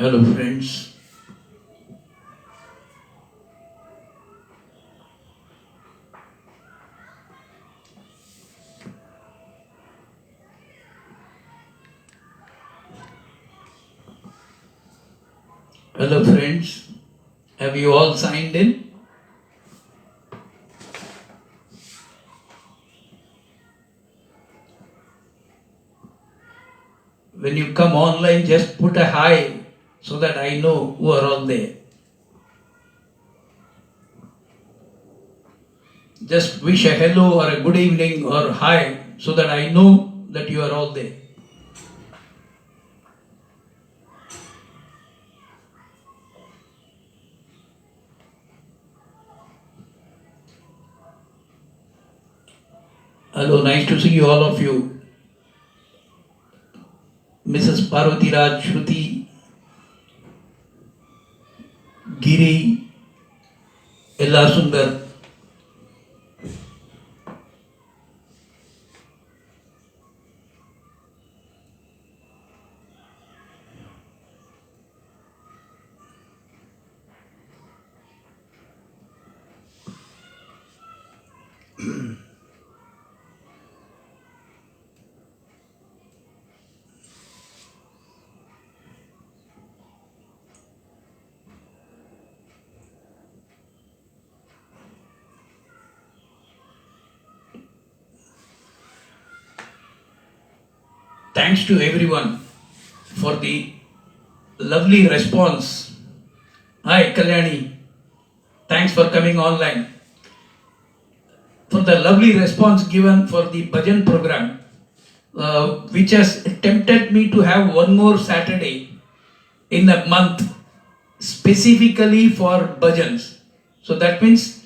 Hello friends. Hello friends. Have you all signed in? When you come online, just put a hi so that I know who are all there. Just wish a hello or a good evening or hi so that I know that you are all there. Hello, nice to see all of you. Mrs. Parvati Raj, Shruti, Giri, Ella Sundar. Thanks to everyone for the lovely response. Hi Kalyani, thanks for coming online. For the lovely response given for the bhajan program, which has tempted me to have one more Saturday in a month specifically for bhajans. So that means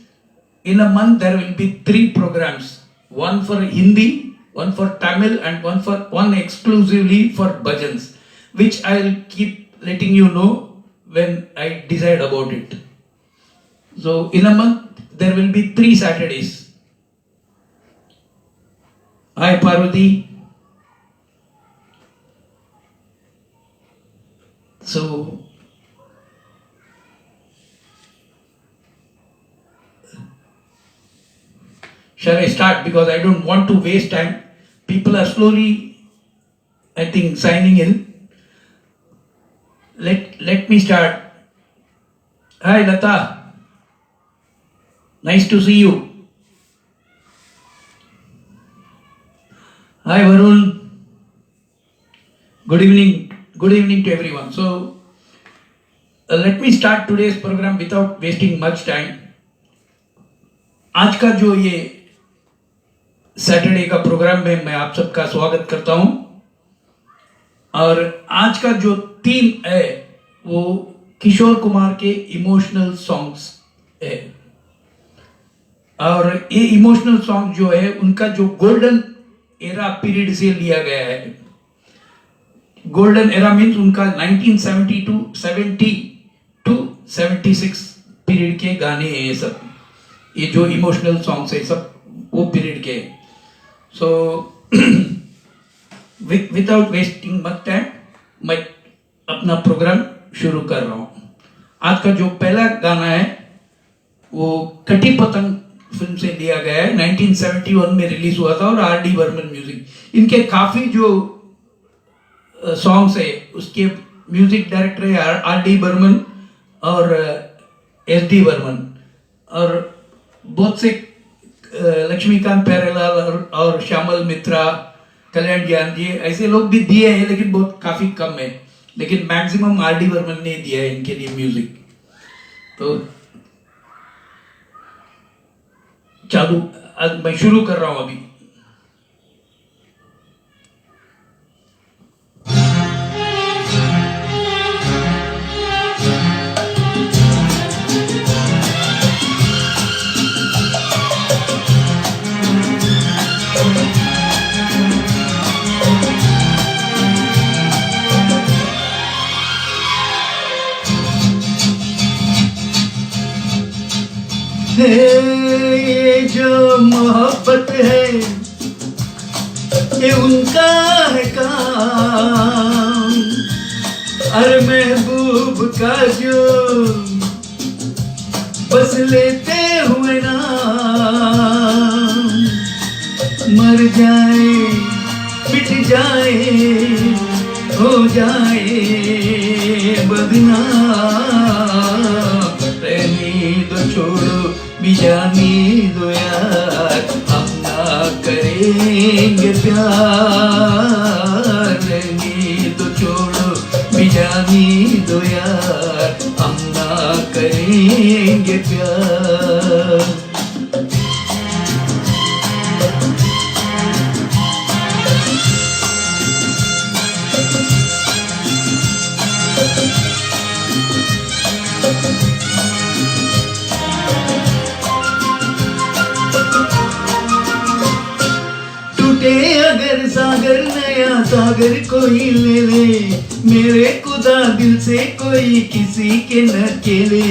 in a month there will be 3 programs, one for Hindi, one for Tamil and one exclusively for bhajans, which I'll keep letting you know when I decide about it. So in a month there will be 3 Saturdays. Hi Parvati. So shall I start, because I don't want to waste time. People are slowly, I think, signing in. Let me start. Hi Lata. Nice to see you. Hi Varun. Good evening. Good evening to everyone. So let me start today's program without wasting much time. आज का जो ये Saturday का programme में मैं आप सबका स्वागत करता हूं, और आज का जो थीम है वो किशोर कुमार के इमोशनल सॉन्ग्स है। और ये इमोशनल सॉन्ग जो है उनका जो गोल्डन एरा पीरियड से लिया गया है। गोल्डन एरा मीन्स उनका 1970 टू 76 पीरियड के गाने हैं ये सब। ये जो इमोशनल सॉन्ग्स है सब वो पीरियड के। So without wasting much time मैं अपना प्रोग्राम शुरू कर रहा हूँ। आज का जो पहला गाना है वो कटी पतंग फिल्म से लिया गया है। 1971 में रिलीज हुआ था और R.D. बर्मन म्यूजिक। इनके काफी जो सॉन्ग्स है उसके म्यूजिक डायरेक्टर है R.D. बर्मन और S.D. बर्मन, और बहुत से लक्ष्मीकांत प्यारेलाल और श्यामल मित्रा, कल्याण ज्ञान जी, ऐसे लोग भी दिए हैं लेकिन बहुत काफी कम है। लेकिन मैक्सिमम R.D. बर्मन ने दिया है इनके लिए म्यूजिक। तो चालू आज मैं शुरू कर रहा हूं अभी। ये जो मोहब्बत है ये उनका है काम, अरे महबूब का जो बस लेते हुए नाम मर जाए मिट जाए हो जाए बदनाम। रहने दो छोड़ो बिजाने दो यार हम ना करेंगे प्यार। रहने दो छोड़ो बिजाने दो यार हम ना करेंगे प्यार। टूटे अगर सागर नया सागर कोई ले ले मेरे खुदा दिल से कोई किसी के न खेले।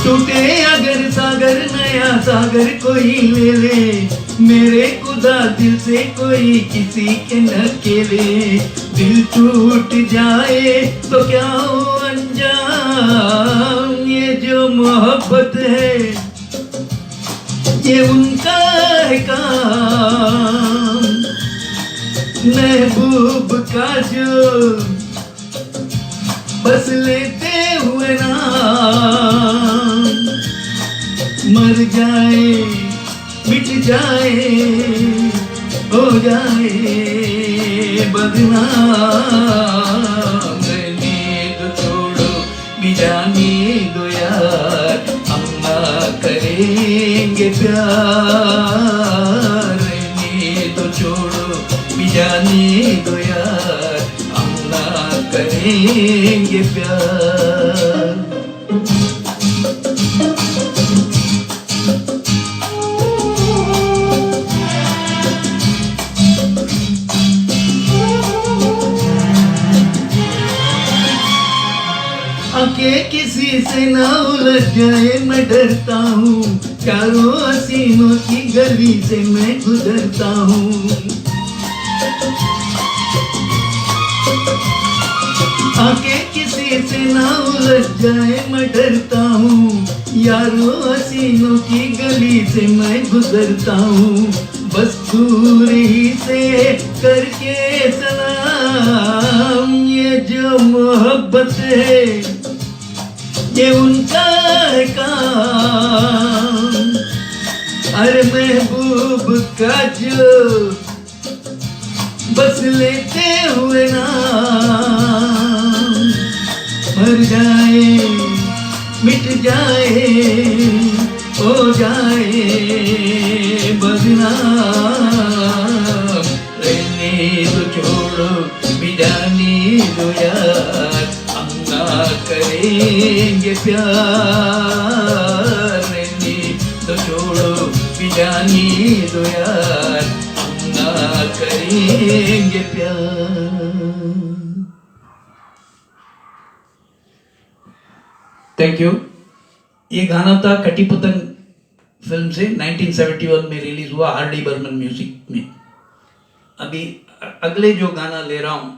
टूटे अगर सागर नया सागर कोई ले ले मेरे खुदा दिल से कोई किसी के न खेले। दिल टूट जाए तो क्या हो अंजाम ये जो मोहब्बत है ये उनका है काम। महबूब का जो बस लेते हुए नाम मर जाए मिट जाए हो जाए बदनाम। रहने दो छोड़ो बिजाने दो यार हम ना करेंगे प्यार। रहने दो छोड़ो बिजाने दो यार हम ना करेंगे प्यार। आके किसी से ना उलझ जाए मैं डरता हूँ चारों हसीनों की गली से मैं गुजरता हूँ। आके किसी से ना उलझ जाए मैं डरता हूँ यारों हसीनों की गली से मैं गुजरता हूँ। बस दूर ही से करके सलाम ये जो मोहब्बत है ये उनका है काम। अरे महबूब का जो बस लेते हुए नाम मर जाए मिट जाए हो जाए बदनाम। रहने दो छोड़ो बिजाने दो यार हम ना करेंगे प्यार। रहने दो छोड़ो बिजाने दो यार हम ना करेंगे प्यार। Thank you. ये गाना था कटी पतंग फिल्म से 1971 में रिलीज हुआ आर.डी. बर्मन म्यूजिक में। अभी अगले जो गाना ले रहा हूं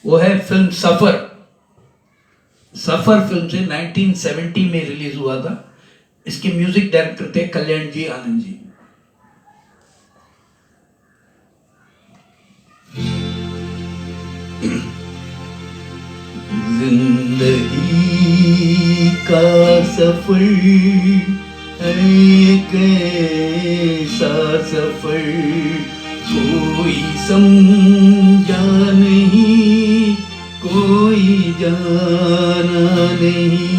वो है फिल्म सफर। सफर फिल्म से 1970 में रिलीज हुआ था। इसके म्यूजिक डायरेक्टर थे कल्याण जी आनंद जी। जिंदगी का सफर है कैसा सफर कोई समझा नहीं कोई जाना नहीं।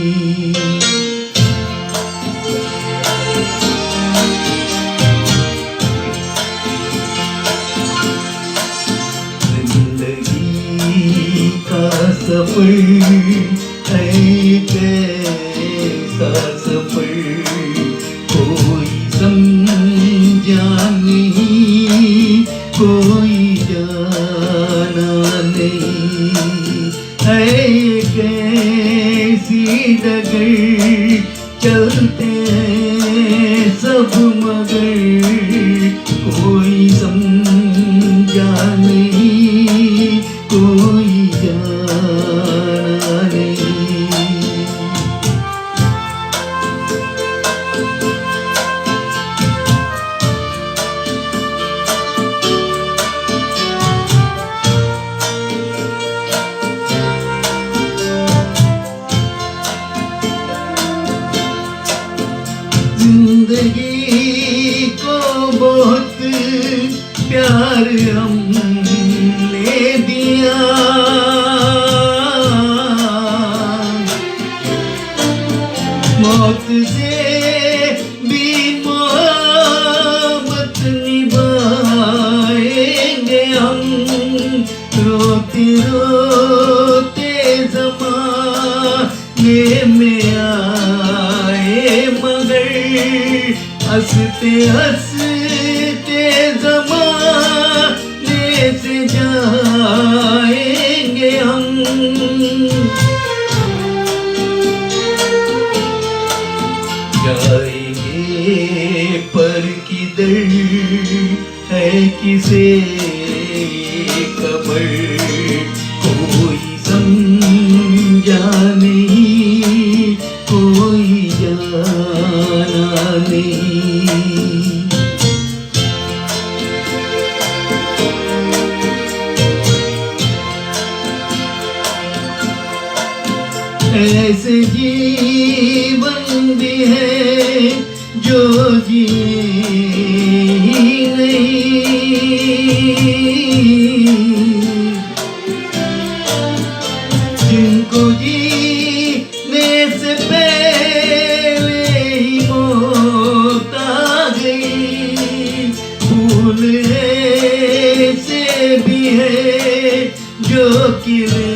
सफर है कैसा सफर कोई समझा नहीं कोई जाना नहीं। है कैसी डगर चलते हैं सब मगर कोई समझा जिंदगी को बहुत प्यार हमने दिया, मौत से भी मोहब्बत निभाएंगे हम, रोते रोते ज़माने में आए मगर हंसते हंसते ज़माने से जाएंगे हम। जाएंगे पर किधर है किसे खबर, कोई समझा नहीं, कोई जाना नहीं। ऐसे जीवन भी है जो जिए ही नहीं, जिनको जीने से पहले ही मौत आ गई। फूल ऐसे भी है जो खिले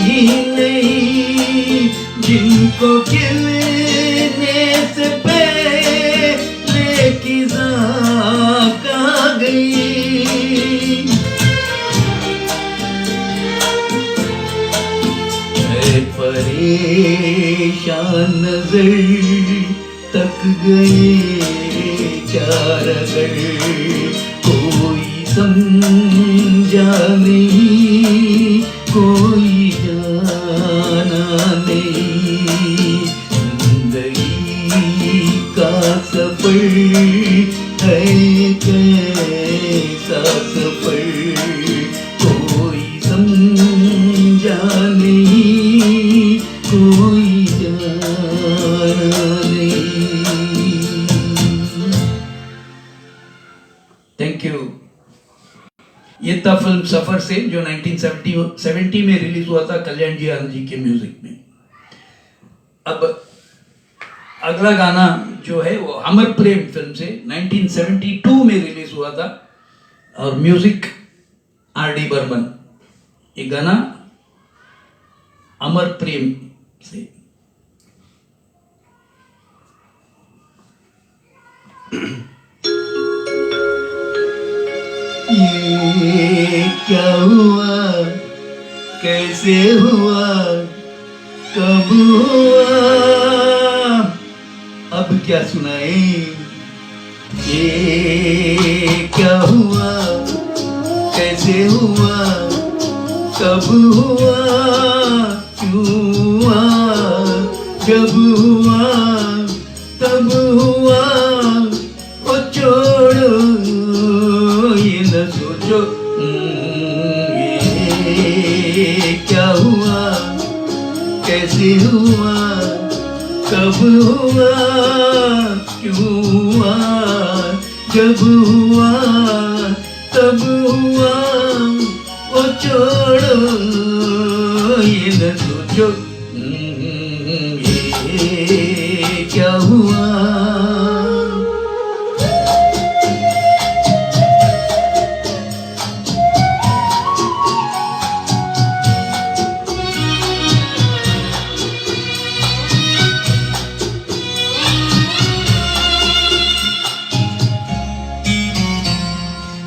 ही नहीं, जिनको खिलने से पहले खिज़ां आ गई। परेशान नजर तक गए चार अगर, कोई समझा नहीं, कोई जाना नहीं। जिंदगी का सफर है कैसा सफर, कोई समझा नहीं, कोई जाना नहीं। Thank you. ये था फिल्म सफर से, जो 1970 में रिलीज हुआ था कल्याण जी आनंद जी के म्यूजिक में। अब अगला गाना जो है वो अमर प्रेम फिल्म से 1972 में रिलीज हुआ था और म्यूजिक आर.डी. बर्मन। ये गाना अमर प्रेम से। ये क्या हुआ, कैसे हुआ, कब हुआ, अब क्या सुनाए। ये क्या हुआ, कैसे हुआ, कब हुआ, क्यों हुआ, जब हुआ तब हुआ। ओ छोड़ो ये न सोचो, ये क्या हुआ, कैसे हुआ, कब हुआ, क्यों हुआ, जब हुआ तब हुआ। ओ छोड़ो ये न सोचो, ये क्या हुआ।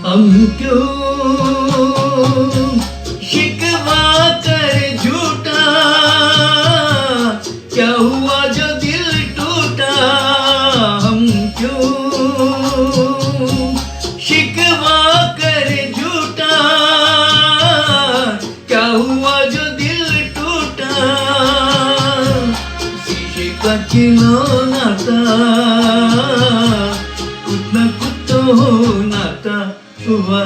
हम क्यों शिकवा कर झूठा, क्या हुआ जो दिल टूटा। हम क्यों शिकवा कर झूठा, क्या हुआ जो दिल टूटा। शीशे का खिलौना था, कुछ न कुछ तो होना था। हुआ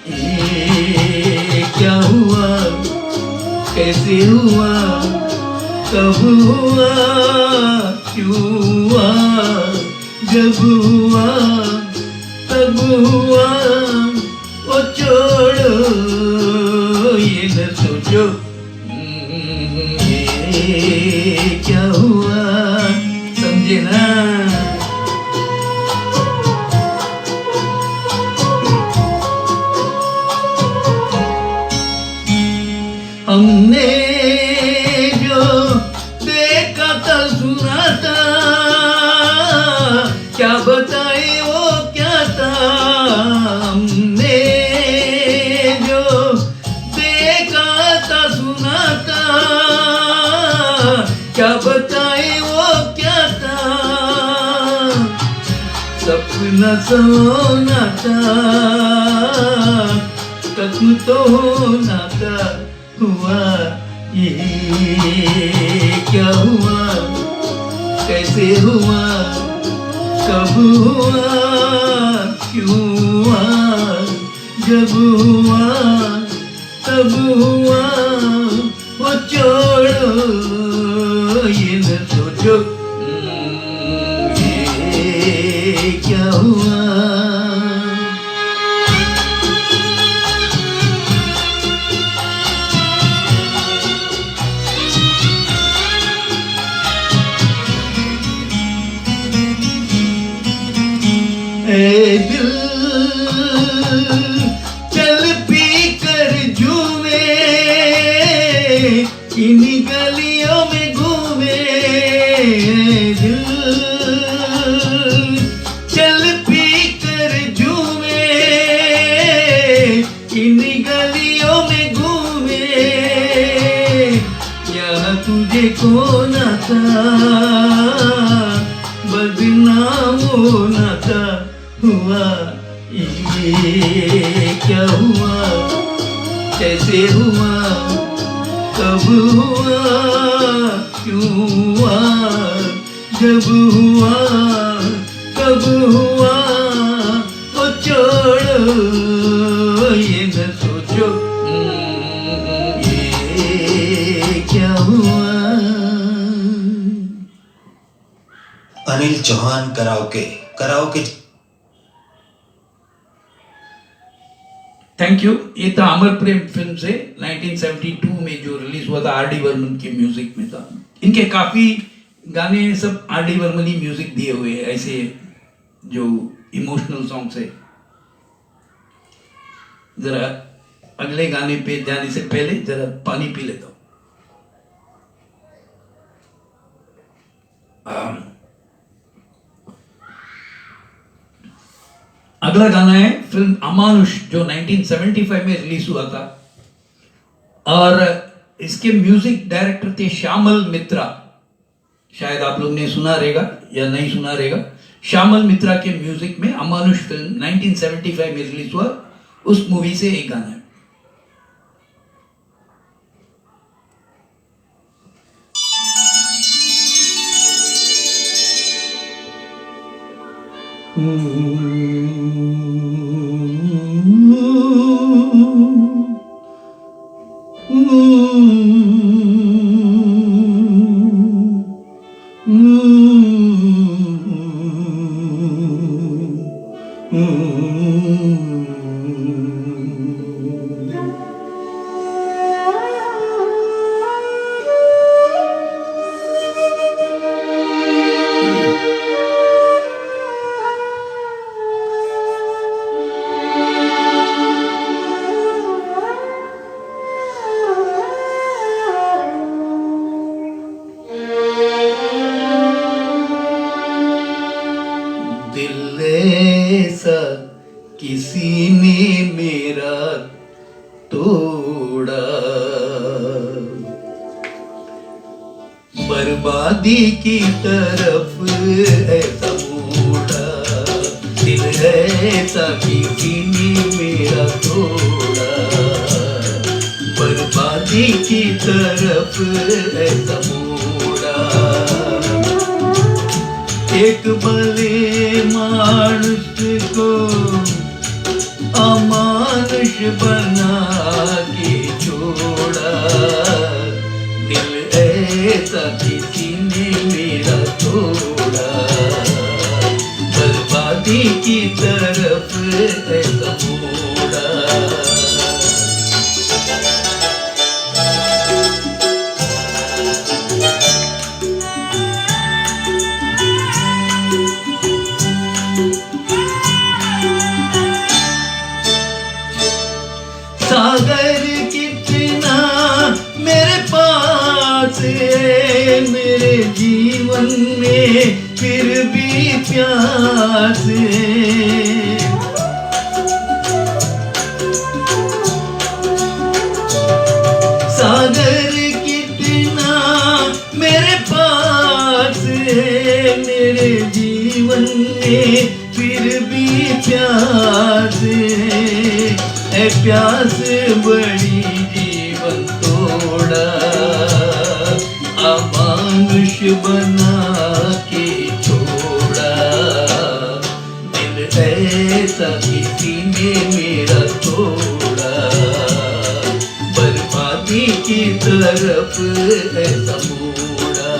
ये क्या हुआ, कैसे हुआ, कब हुआ, क्यों हुआ, जब हुआ तब हुआ, वो छोड़ो ये न सोचो ये क्या हुआ, समझे ना। हमने जो देखा था सुना था, क्या बताए वो क्या था। हमने जो देखा था सुना था, क्या बताए वो क्या था। सपना सोना था, कसम तो होना था। हुआ ये क्या हुआ, कैसे हुआ, कब हुआ, क्यों हुआ, जब हुआ तब हुआ, वो छोड़ो ये न सोचो ये क्या हुआ। ए दिल चल पी कर झूमे, इन गलियों में घूमे। दिल चल पी कर झूमे, इन गलियों में घूमे। यहाँ तुझे कौन था, बदनाम होना था। हुआ ये क्या हुआ, कैसे हुआ, कब हुआ, क्यों हुआ, जब हुआ कब हुआ, वो छोड़ो ये न सोचो ये क्या हुआ। Anil Chauhan karaoke karaoke. Thank you. ये था अमर प्रेम फिल्म से 1972 में जो रिलीज हुआ था, आर.डी. बर्मन के म्यूजिक में था। इनके काफी गाने सब आर.डी. बर्मन ही म्यूजिक दिए हुए हैं, ऐसे जो इमोशनल सॉन्ग्स है। जरा अगले गाने पे जाने से पहले जरा पानी पी लेता हूं। अगला गाना है फिल्म अमानुष जो 1975 में रिलीज हुआ था, और इसके म्यूजिक डायरेक्टर थे श्यामल मित्रा। शायद आप लोग ने सुना रहेगा या नहीं सुना रहेगा। श्यामल मित्रा के म्यूजिक में अमानुष फिल्म 1975 में रिलीज हुआ, उस मूवी से एक गाना है। दिल ऐसा किसी ने मेरा तोड़ा, बर्बादी की तरफ ऐसा मोड़ा। दिल ऐसा किसी ने मेरा तोड़ा, बर्बादी की तरफ ऐसा मोड़ा। एक भले मानुष को अमानुष बना के छोड़ा। दिल ऐसा किसी ने मेरा तोड़ा, की तरफ ऐसा मोड़ा। सागर कितना मेरे पास है, मेरे जीवन में फिर भी प्यास है। सागर कितना मेरे पास है, मेरे जीवन में फिर भी प्यास है प्यास बड़ी जीवन तोड़ा, अमानुष बना के छोड़ा। दिल ऐसा किसी ने मेरा तोड़ा, बर्बादी की तरफ ऐसा मोड़ा।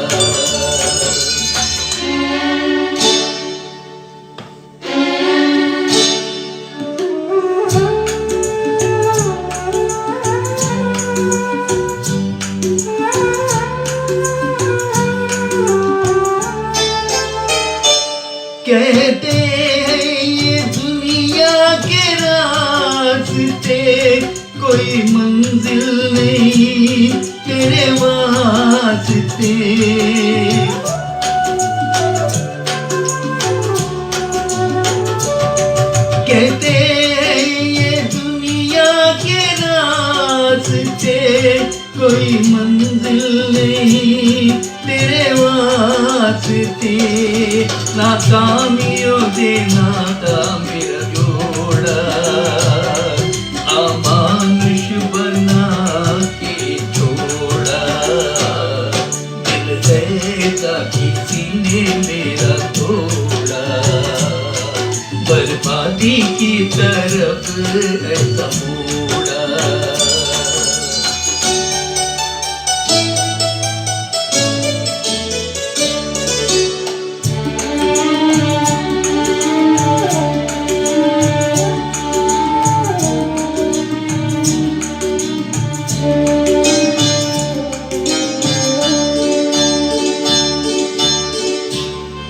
कहते हैं ये दुनिया के रास्ते, कोई मंजिल नहीं तेरे वास्ते। कहते हैं ये दुनिया के रास्ते, कोई मंजिल नहीं तेरे वास्ते। नाकामियों दे नाता मेरा जोड़ा, अमानुष बना के छोड़ा। दिल ऐसा किसी ने मेरा तोड़ा, बर्बादी की तरफ ऐसा मोड़ा।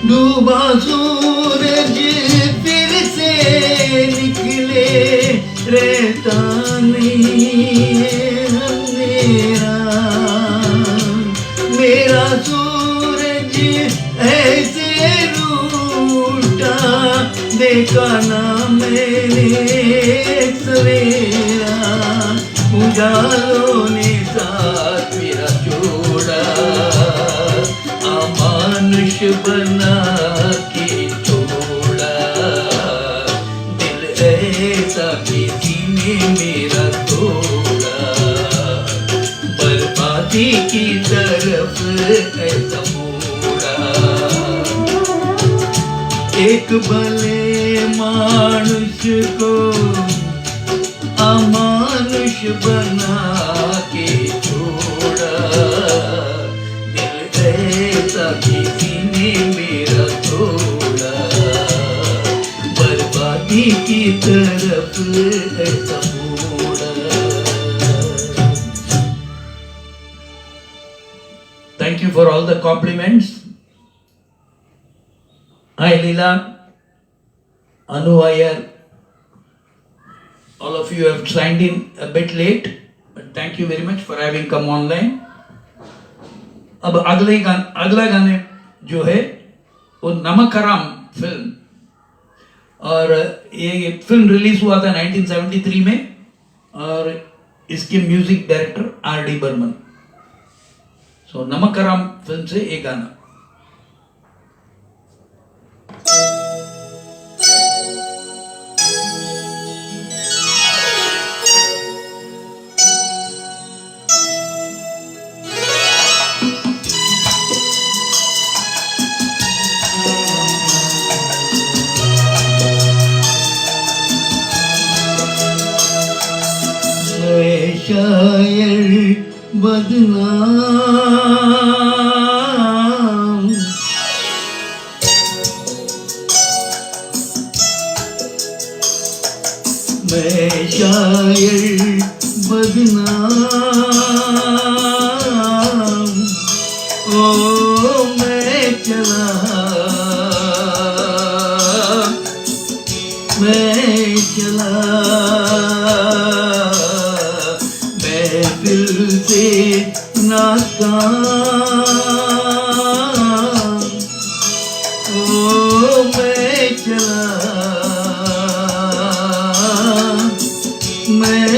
डूबा सूरज फिर से निकले, रहता नहीं है अंधेरा। मेरा सूरज ऐसे रूठा, देखा ना मैंने सवेरा। उजालों ने साथ मेरा छोड़ा, अमानुष बना के छोड़ा। दिल ऐसा किसी ने मेरा तोड़ा, बर्बादी की तरफ ऐसा मोड़ा। एक भले मानुष को अमानुष बना के छोड़ा। दिल ऐसा किसी ने मेरा तोड़ा, बर्बादी की तरफ ऐसा मोड़ा। Thank you for all the compliments. Hi Leela, Anu Iyer, all of you have signed in a bit late, but thank you very much for having come online. अब अगला गाने जो है वो नमक हराम फिल्म, और ये फिल्म रिलीज हुआ था 1973 में, और इसके म्यूजिक डायरेक्टर R.D. बर्मन। सो नमक हराम फिल्म से एक गाना। शायर बदनाम मैं शायर बदनाम, ओ मैं चला, महफिल से नाकाम, ओ मैं चला, मैं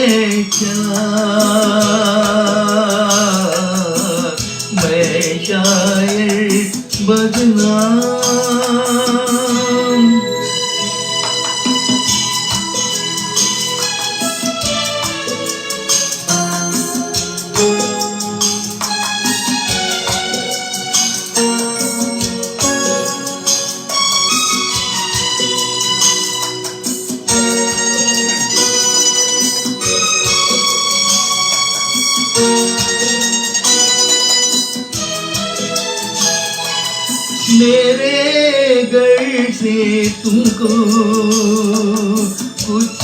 शायर बदनाम। मेरे घर से तुमको कुछ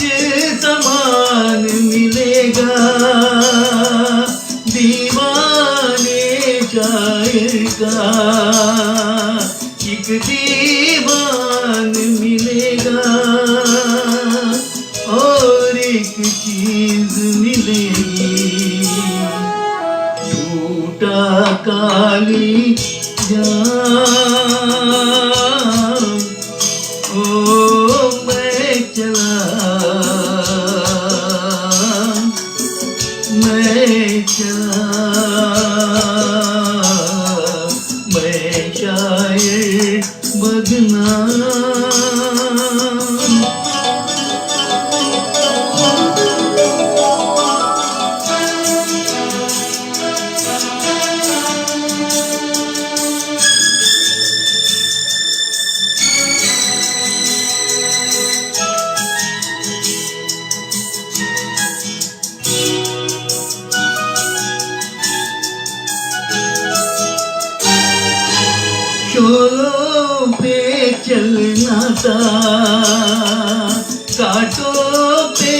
सामान मिलेगा, दीवाने शायर का एक दीवान मिलेगा, और एक चीज मिलेगी, टूटा काली जाम, ओ मैं चला, मैं शायर बदनाम। शोलों पे चलना था, कांटों पे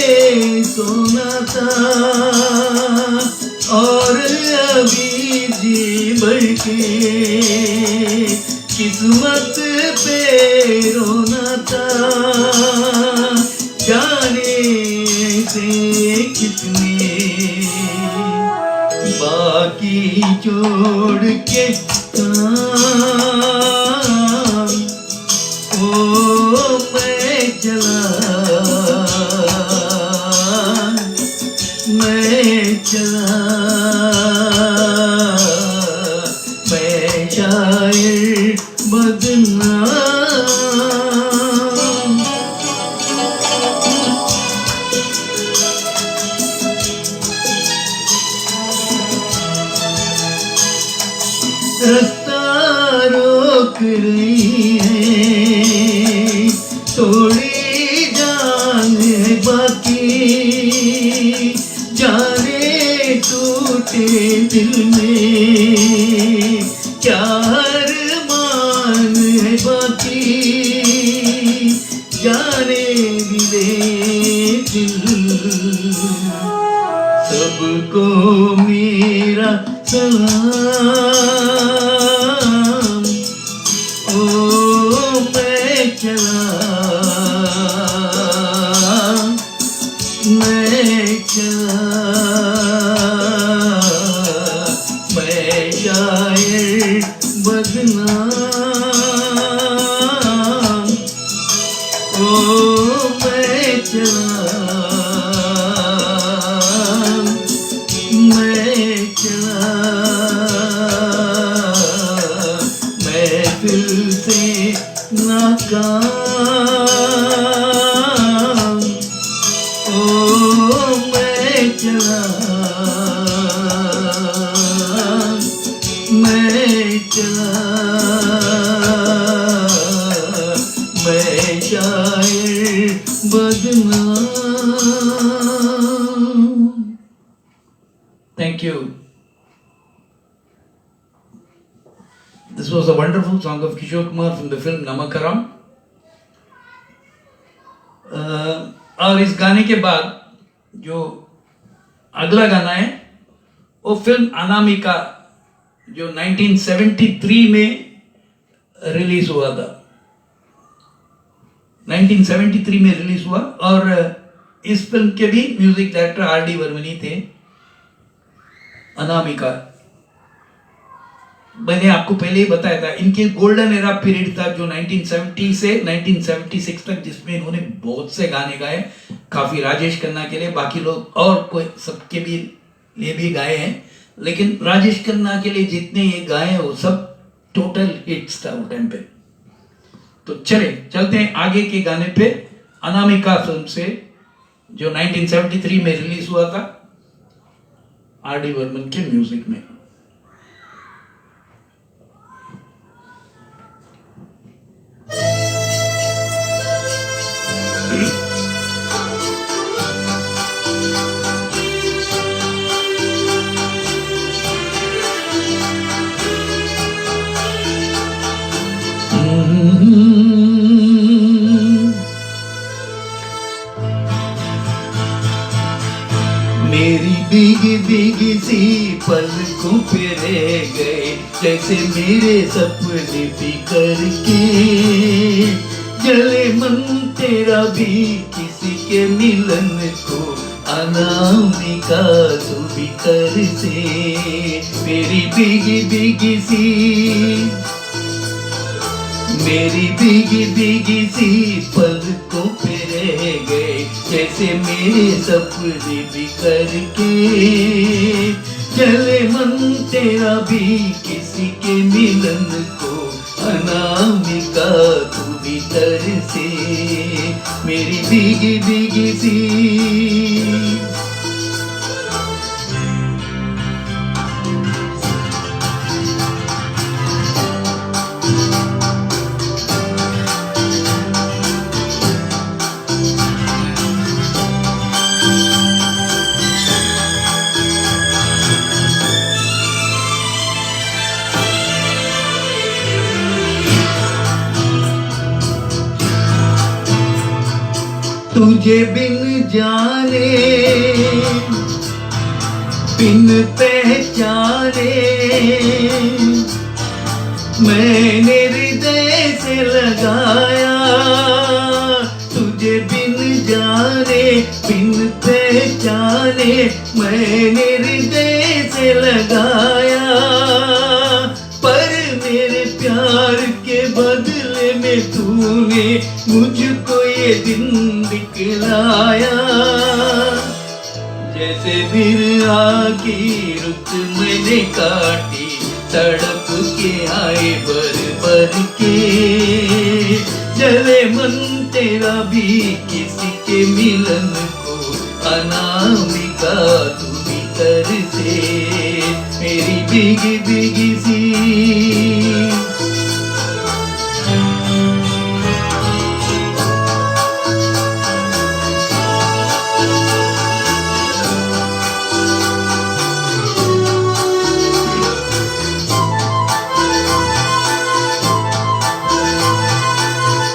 सोना था, और अभी जी भर के किस्मत पे रोना था, जाने से कितने बाकी छोड़ के काम, ओ मैं चला, मैं शायर बदनाम। रास्ता रोक रही है, थोड़ी जान है बाकी, जाने टूटे दिल में क्या अरमान है बाकी, जाने भी दे दिल सबको मेरा सलाम, ओ मैं चला, मैं शायर बदनाम, ओ मैं चला, महफिल से नाकाम, ओ मैं चला, मैं शायर बदनाम। Thank you. This was a wonderful song of Kishore Kumar from the film Namakaram. और इस गाने के बाद जो अगला गाना है वो फिल्म अनामिका जो 1973 में रिलीज हुआ था, 1973 में रिलीज हुआ। और इस फिल्म के भी म्यूजिक डायरेक्टर आर.डी. बर्मनी थे। अनामिका मैंने आपको पहले ही बताया था, इनके गोल्डन एरा पीरियड था जो 1970 से 1976 तक, जिसमें इन्होंने बहुत से गाने गाए, काफी राजेश खन्ना के लिए, बाकी लोग और कोई सबके भी लिए भी गाए हैं, लेकिन राजेश खन्ना के लिए जितने ये गाए हैं वो सब टोटल हिट्स था वो टाइम पे। तो चलते हैं आगे के गाने पे, अनामिका फिल्म से जो 1973 में रिलीज हुआ था आर.डी. बर्मन के म्यूजिक में। मेरी भीगी भीगी सी पलकों पे रह गए जैसे मेरे सपने बिखर के, जले मन तेरा भी किसी के मिलन को, अनामिका तू भीतर से। मेरी भीगी भीगी सी, मेरी भीगी भीगी सी पलकों पे रह गए जैसे मेरे सपने बिखर के, जले मन तेरा भी किसी के मिलन को, अनामिका तू भीतर से। मेरी भीगी भीगी सी, तुझे बिन जाने बिन पहचाने मैंने हृदय से लगाया, तुझे बिन जाने बिन पहचाने मैंने हृदय से लगाया, पर मेरे प्यार के बदले में तूने मुझको ये दिन दिखलाया। जैसे बिरहा की रुत मैंने काटी, तड़प के आए बर बर के, जले मन तेरा भी किसी के मिलन को, अनामिका तू भीतर से। मेरी भीगी भीगी सी,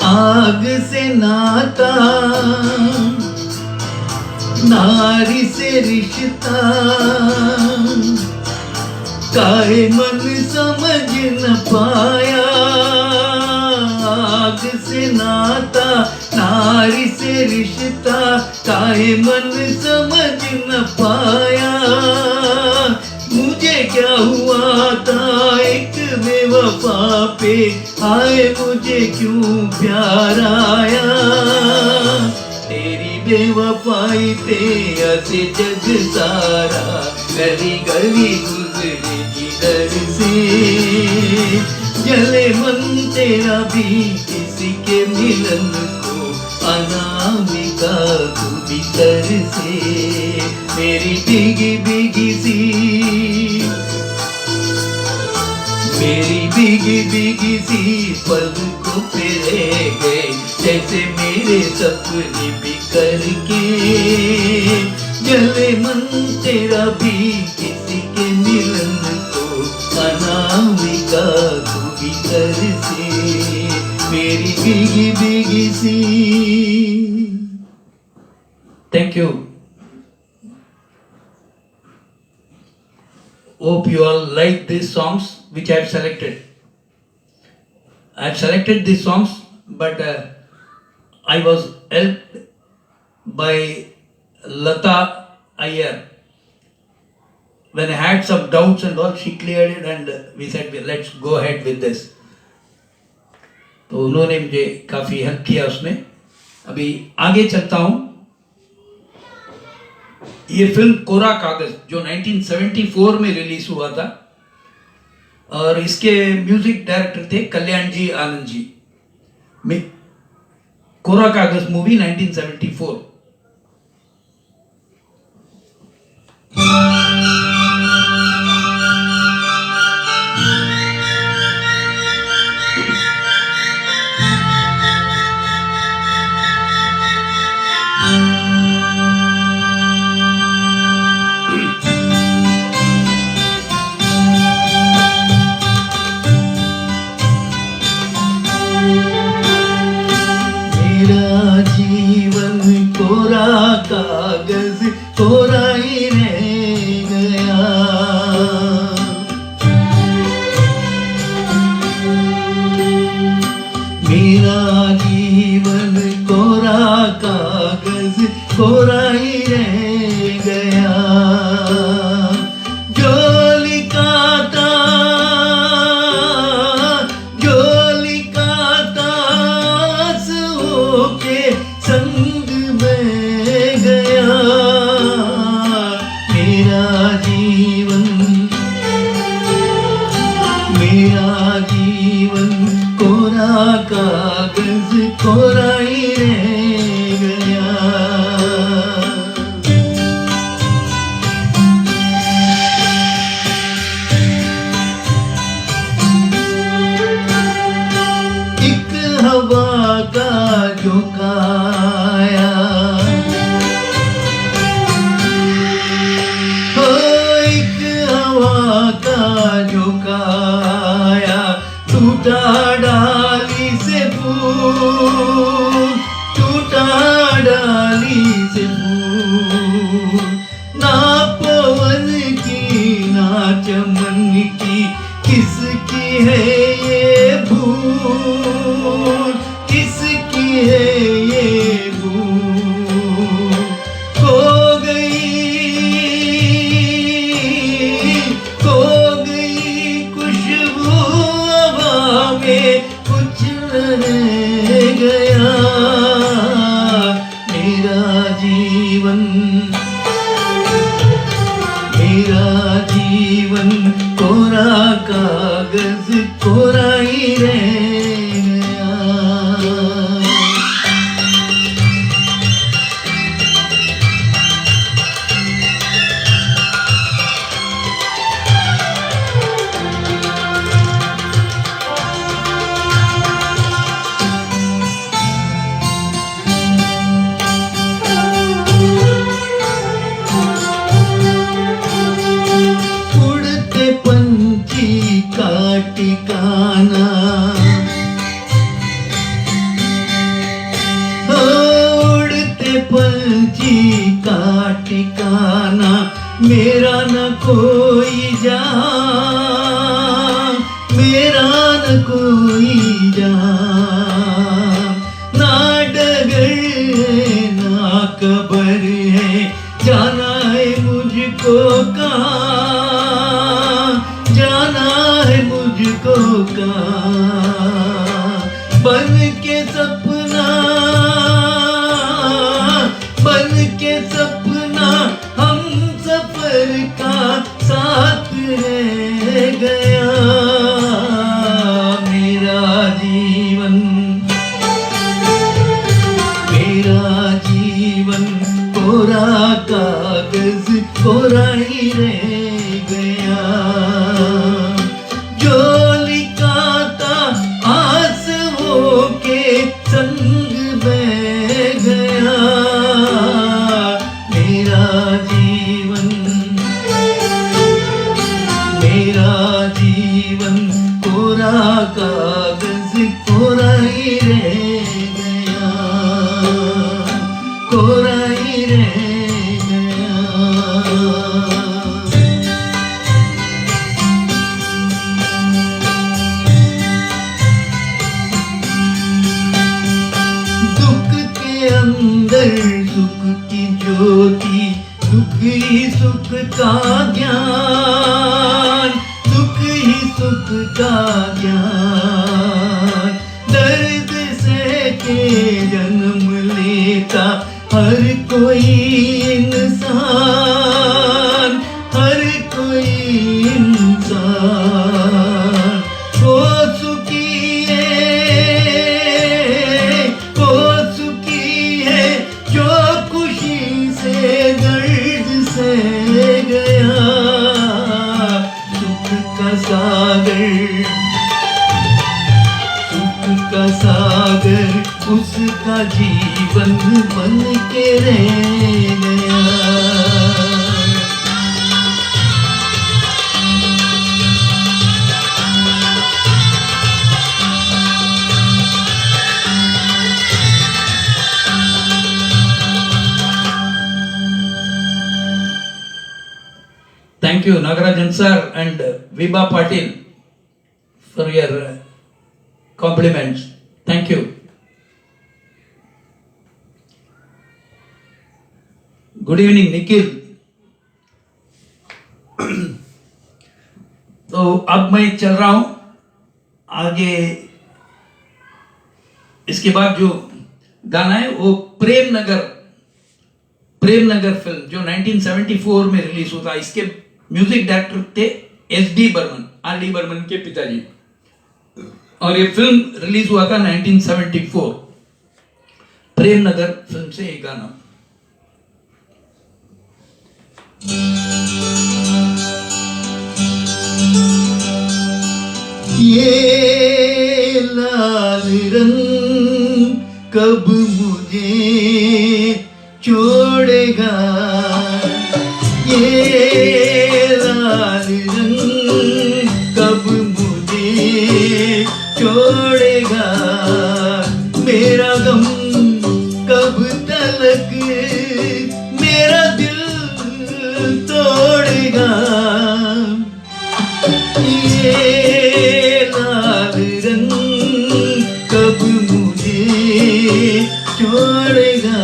आग से नाता नारी से रिश्ता, काहे मन समझ न पाया। आग से नाता नारी से रिश्ता, काहे मन समझ न पाया। मुझे क्या हुआ था एक बेवफा पे, आए मुझे क्यों प्यार आया। तेरी बेवफाई पे ऐसे जग सारा, गली गली गुजरे जिधर से, जले मन तेरा भी किसी के मिलन को, अनामिका तू भीतर से। मेरी भीगी भीगी सी, मेरी भीगी भीगी सी पलकों पे रह गए जैसे मेरे सपने बिखर के, जले मन तेरा भी किसी के मिलन को, अनामिका तू भीतर से। मेरी भीगी भीगी सी। Thank you. Hope you all like these songs which I have selected. I have selected these songs, but I was helped by Lata Iyer. When I had some doubts and all, she cleared it and we said, let's go ahead with this. तो उन्होंने मुझे काफ़ी help किया उसमें. अभी आगे चलता हूँ. ये फिल्म कोरा कागज जो 1974 में रिलीज हुआ था और इसके म्यूजिक डायरेक्टर थे कल्याण जी आनंद जी. कोरा कागज मूवी 1974. मेरा जीवन कोरा कागज कोरा ही रह गया. मेरा जीवन कोरा कागज कोरा ही रह गया. जो लिखा था आंसुओं के संग बह गया. मेरा जीवन कोरा कागज कोरा ही रह गया. एक हवा का झोंकाया हो, एक हवा का झोंकाया. टूटा डाली से फूल, टूटा डाली से फूल. ना पवन की ना चमन की किसकी है ये भूल, किसकी है ये भूल. खो गई खुशबू हवा में कुछ रह गया. मेरा जीवन कोरा कागज कोरा ही रह गया. उड़ते पंछी का ठिकाना हो, उड़ते पंछी का ठिकाना. मेरा न कोई जहां, मेरा न कोई जहां. ना डगर है ना कबर है, जाना है मुझको कहाँ, जाना है मुझको कहाँ. बन के सपना हम सफर का साथ रह गया. मेरा जीवन कोरा कागज कोरा ही रह गया. जो लिखा था आंसुओं के संग बह गया. सुख की ज्योति, दुख ही सुख का ज्ञान, दुख ही सुख का ज्ञान। दर्द से के जन्म लेता हर कोई इंसान, हर कोई इंसान। वो सुखी है जो खुशी से दर्द से गया। सुख का सागर, सुख का सागर उसका जीवन बन के रह गया। Thank you, Nagarajan sir and Vibha Patil, for your compliments. Thank you. Good evening, Nikhil. तो अब मैं चल रहा हूं आगे। इसके बाद जो गाना है वो प्रेमनगर फिल्म जो 1974 में रिलीज होता है। इसके म्यूजिक डायरेक्टर थे एस.डी. बर्मन, आर.डी. बर्मन के पिताजी, और ये फिल्म रिलीज हुआ था 1974। प्रेमनगर फिल्म से एक गाना। ये लाल रंग कब मुझे छोड़ेगा, ये लाल रंग कब मुझे छोड़ेगा। मेरा गम कब तलक मेरा दिल तोड़ेगा। ये लाल रंग कब मुझे छोड़ेगा।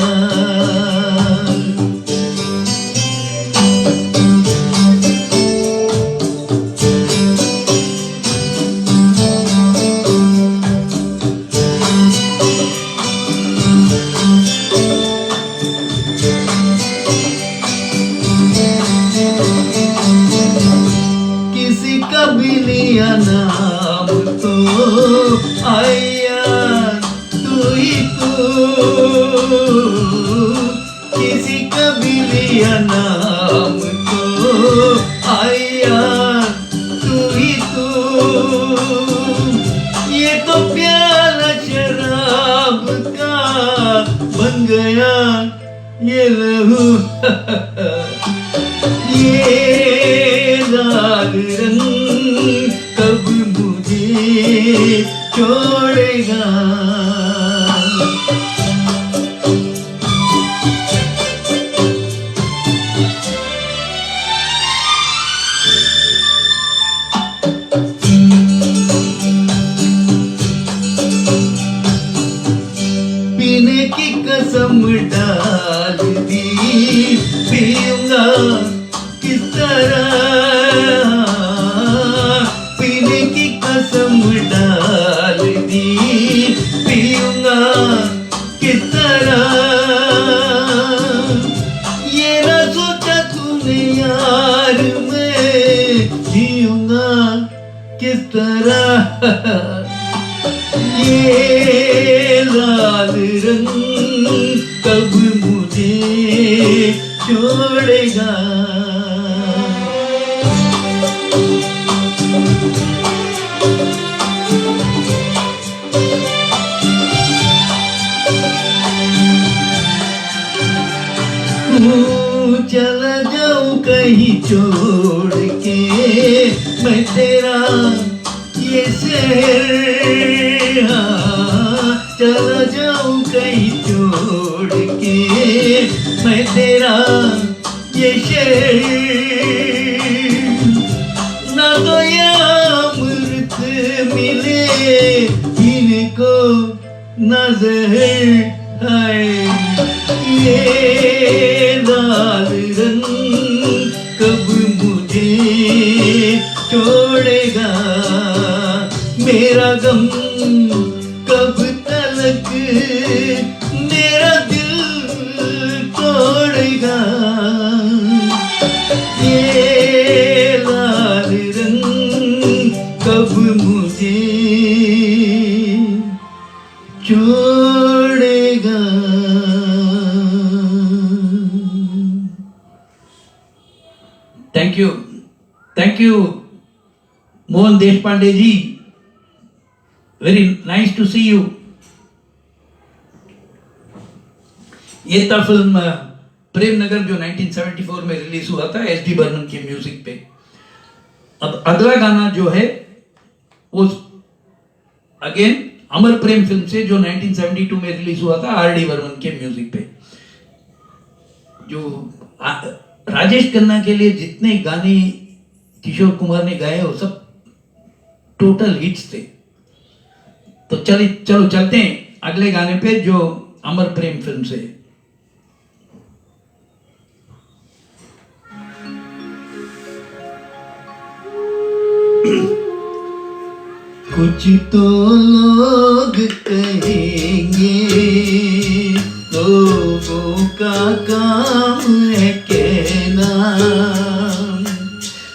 किसी का भी लिया नाम तो आया तू ही तू, किसी का भी लिया नाम तो आया तू ही तू। ये तो प्याला शराब का बन गया ये लहू। ये लाल रंग कब मुझे छोड़ेगा। पीने की कसम डाल दी, पीऊंगा किस तरह। पीने की कसम डाल दी, पीऊंगा किस तरह। ये ना सोचा तूने यार मैं जीऊंगा किस तरह। ये लाल रंग कब मुझे छोड़ेगा। चला जाऊं कहीं छोड़ के मैं तेरा ये शहर। चला जाऊं कहीं छोड़ के मैं तेरा ये शहर। ना तो यहाँ अमृत मिले इनको, ना जहर हाय ये लाल रंग कब मुझे छोड़ेगा, मेरा गम कब तलक मेरा दिल तोड़ेगा। ये लाल रंग कब मुझे छोड़ेगा। Thank you Mohan Deshpande ji, very nice to see you. ये था फिल्म प्रेम नगर जो 1974 में रिलीज हुआ था एस डी बर्मन के म्यूजिक पे। अब अगला गाना जो है वो अगेन अमर प्रेम फिल्म से जो 1972 में रिलीज हुआ था आर डी बर्मन के म्यूजिक पे। जो राजेश खन्ना के लिए जितने गाने किशोर कुमार ने गाए वो सब टोटल हिट्स थे। तो चलो चलते हैं अगले गाने पे जो अमर प्रेम फिल्म से। कुछ तो लोग कहेंगे लोगों का काम है कहना,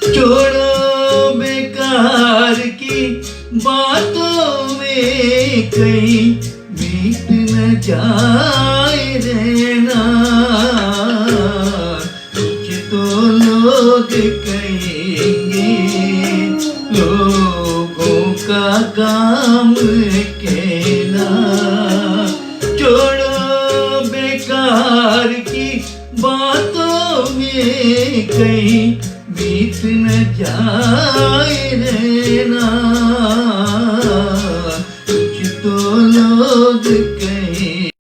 छोड़ो बेकार की बातों में कहीं बीत न जाए रहना। कुछ तो लोग कहेंगे लोगों का काम है कहना, छोड़ो बेकार की बातों में कहीं बीत न जाए रहना। कुछ तो लोग कहेंगे।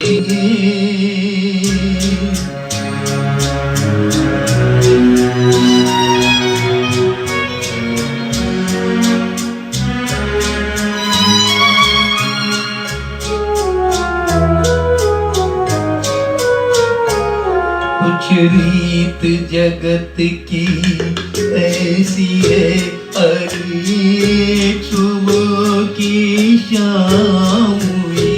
कुछ रीत जगत की ऐसी है, हर एक सुबह की शाम हुई।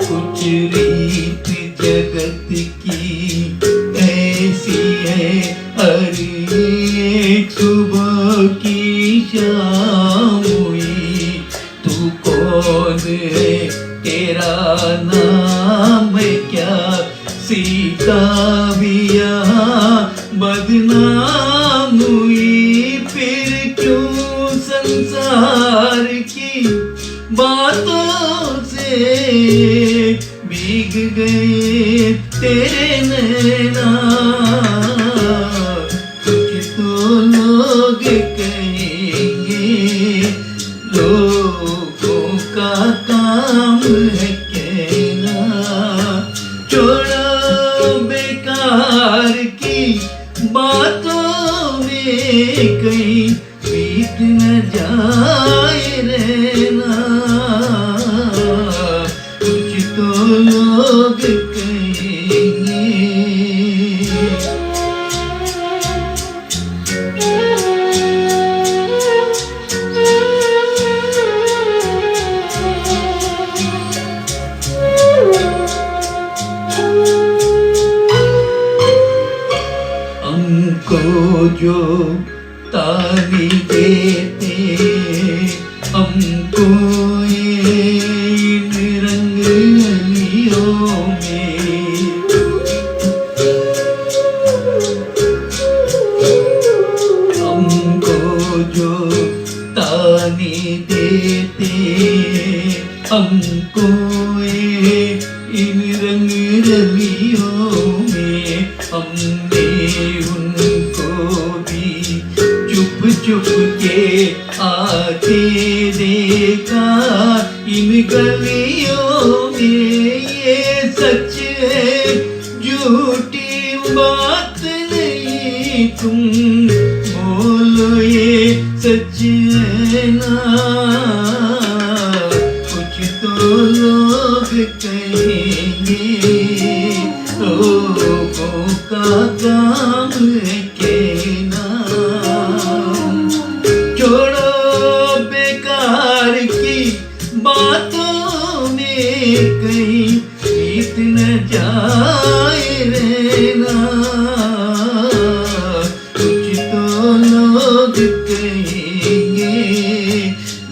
कुछ रीत जगत की ऐसी है, हर एक सुबह की शाम हुई। तू कौन है तेरा नाम क्या, सीता भी यहाँ बदनाम हुई। फिर क्यों संसार की बातों से भीग गए तेरे नैना। कुछ तो लोग कहेंगे लोगों का काम है कहना, छोड़ो बेकार की बातों में कहीं बीत न जाए रहना। कुछ तो लोग कहेंगे। हमको जो ताली देते हमको इन रंग रलियों में, हमको जो ताली देते हमको इन रंग रलियों में। हमने उनको भी चुप चुप के आते देखा इन गलियों में। ये सच है झूठी बात नहीं तुम बोलो, ये सच है ना। गई बीत न जाए रहना, कुछ तो लोग कहेंगे,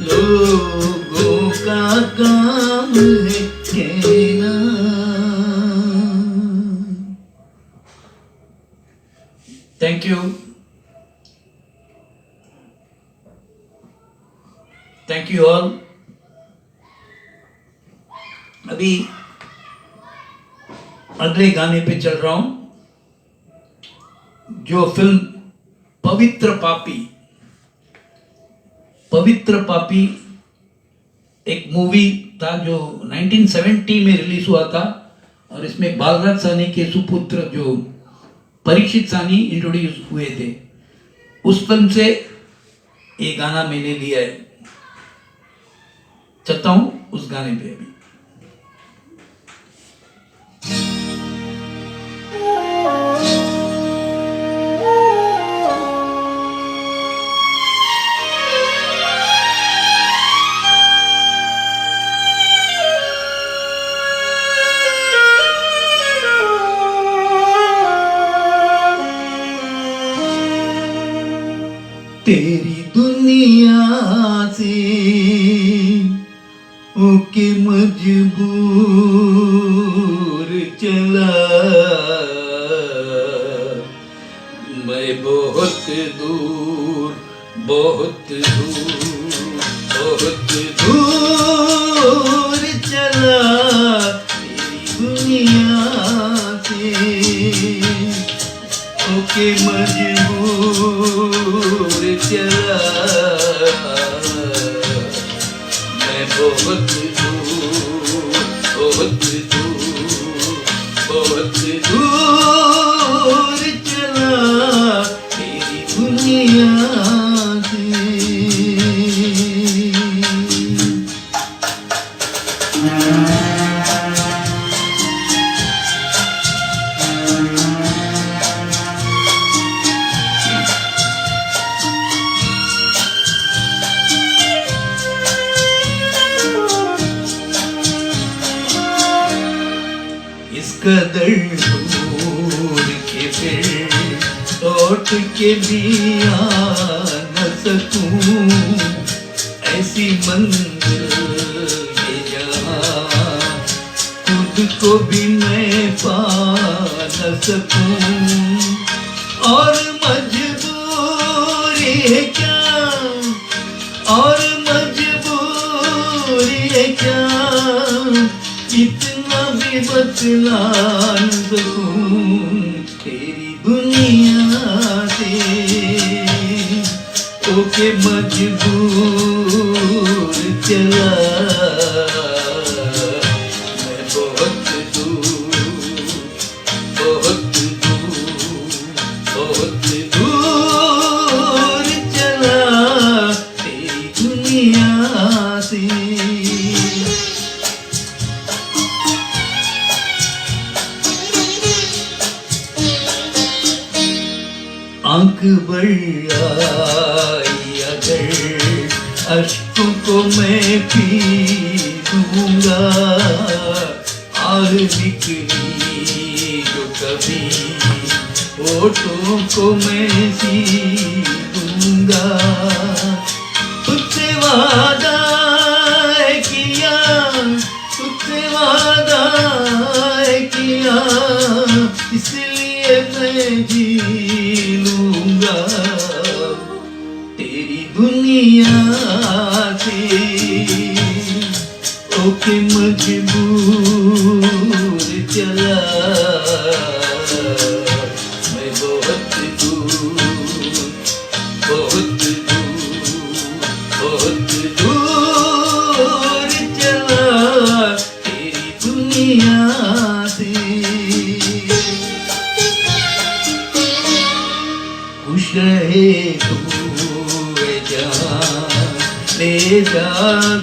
लोगों का काम है कहना। Thank you, thank you all. अभी अगले गाने पे चल रहा हूं, जो फिल्म पवित्र पापी, पवित्र पापी एक मूवी था जो 1970 में रिलीज हुआ था, और इसमें बालराज साहनी के सुपुत्र जो परीक्षित साहनी इंट्रोड्यूस हुए थे। उस फिल्म से ये गाना मैंने लिया है, चलता हूं उस गाने पे। अभी तेरी दुनिया से होके मजबूर चला मैं, बहुत दूर बहुत दूर बहुत दूर चला तेरी दुनिया से होके मजबूर चला मैं, बहुत दूर बहुत दूर बहुत दूर चला तेरी दुनिया से। इस कदर दूर के फिर लौट के भी आ न सकूं, ऐसी मंजिल ये जहाँ खुद को भी मैं पा न सकूं, और मजबूरी है क्या, और मजबूरी है क्या, इतना भी बतला न सकूं तेरी दुनिया से होके मजबूर चला मैं, बहुत दूर बहुत दूर बहुत दूर चला तेरी दुनिया से। आंख भर आई अगर अश्कों को मैं पी दूंगा, आह निकली जो कभी होठों को मैं सी दूंगा, तुझसे वादा किया, तुझसे वादा किया, इसलिए मैं जी लूंगा तेरी दुनिया से होके मजबूर चला मैं, बहुत दूर बहुत दूर बहुत दूर चला तेरी दुनिया से। खुश रहे तू जहाँ ले जा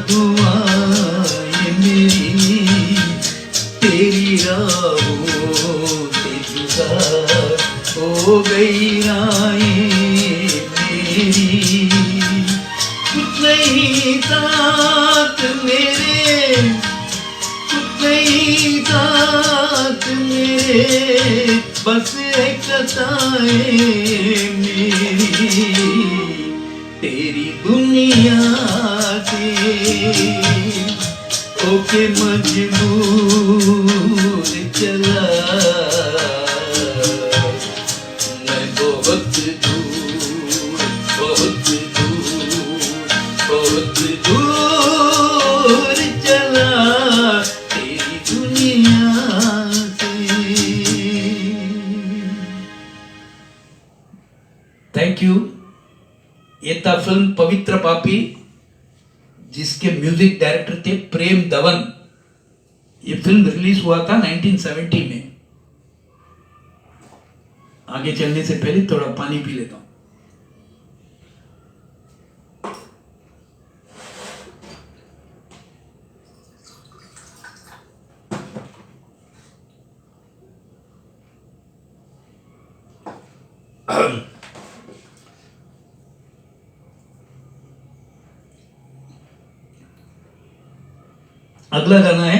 दुआएं मेरी, तेरी राहों से जुदा हो गई राहें मेरी, कुछ नहीं साथ मेरे, कुछ नहीं बस एक अताए मेरी तेरी दुनिया से ओके मजबूर चला मैं बहुत दूर बहुत दूर बहुत दूर चला तेरी दुनिया से। Thank you. ये था फिल्म पवित्र पापी, जिसके म्यूजिक डायरेक्टर थे प्रेम धवन। ये फिल्म रिलीज हुआ था 1970 में। आगे चलने से पहले थोड़ा पानी पी लेता हूं। अगला गाना है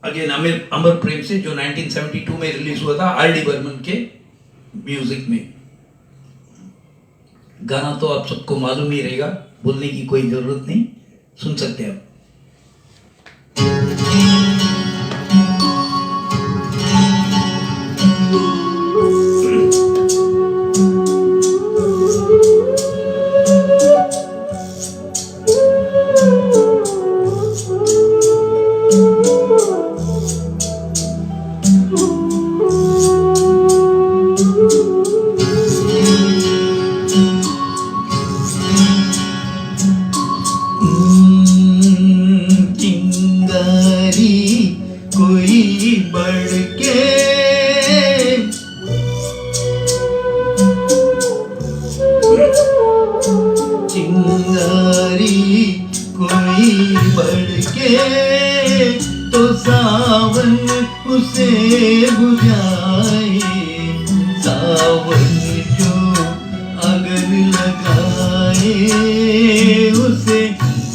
अगेन अमर प्रेम से, जो 1972 में रिलीज हुआ था आर डी बर्मन के म्यूजिक में। गाना तो आप सबको मालूम ही रहेगा, बोलने की कोई जरूरत नहीं, सुन सकते हैं आप। चिंगारी कोई बढ़ के चिंगारी कोई बढ़ के तो सावन उसे बुझाए, सावन जो अगर लगाए उसे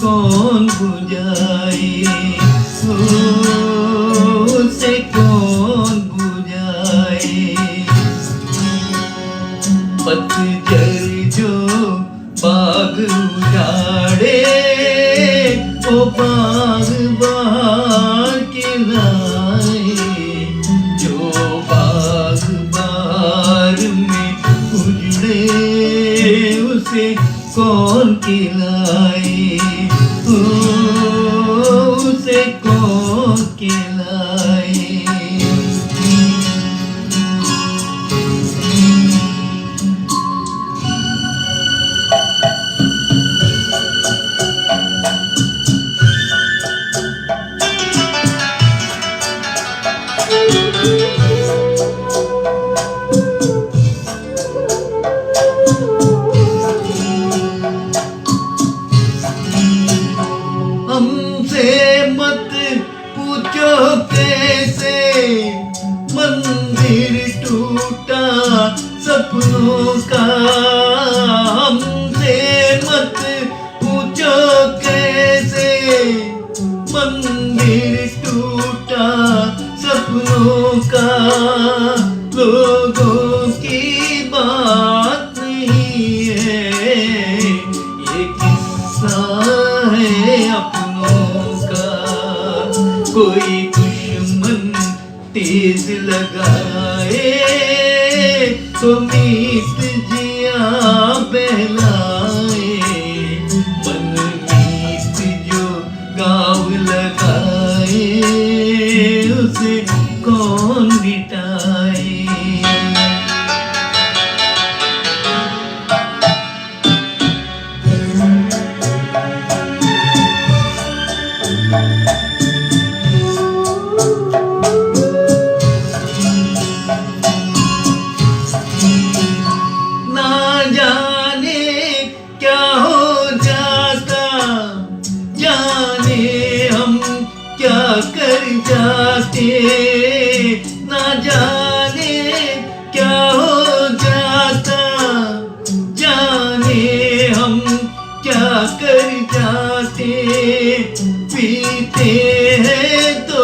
कौन बुझाए, उसे कौन बुझाए। पतझड़ जो बाग उजाड़े वो बाग बहार के लाए, जो बाग बहार में उजड़े उसे कौन खिलाए, उसे कौन खिलाए। हमसे मत पूछो कैसे मंदिर टूटा सपनों का, हमसे मत पूछो कैसे मंदिर टूटा सपनों का। लोगों की बात नहीं है ये किस्सा है अपनों का, कोई दुश्मन तेज लगाए तो मीत जिया बहलाए, मन मीत जो गाँव लगाए उसे कौन मिटाए। ना जाने क्या हो जाता, जाने हम क्या कर जाते, ना जाने क्या हो जाता, जाने हम क्या कर जाते। पीते हैं तो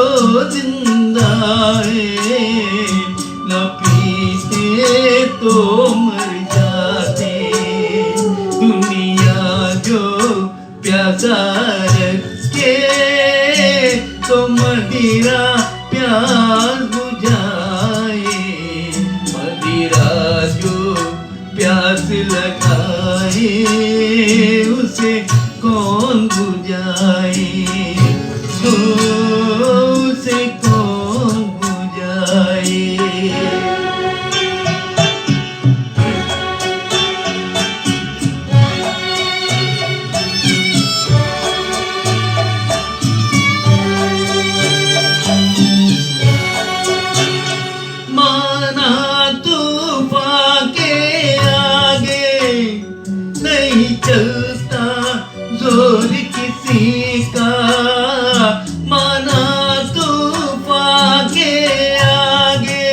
प्यास लगाए उसे कौन बुझाए, ओ उसे कौन बुझाए। माना तूफान के आगे नहीं चलता जोर किसी का, माना तूफान के आगे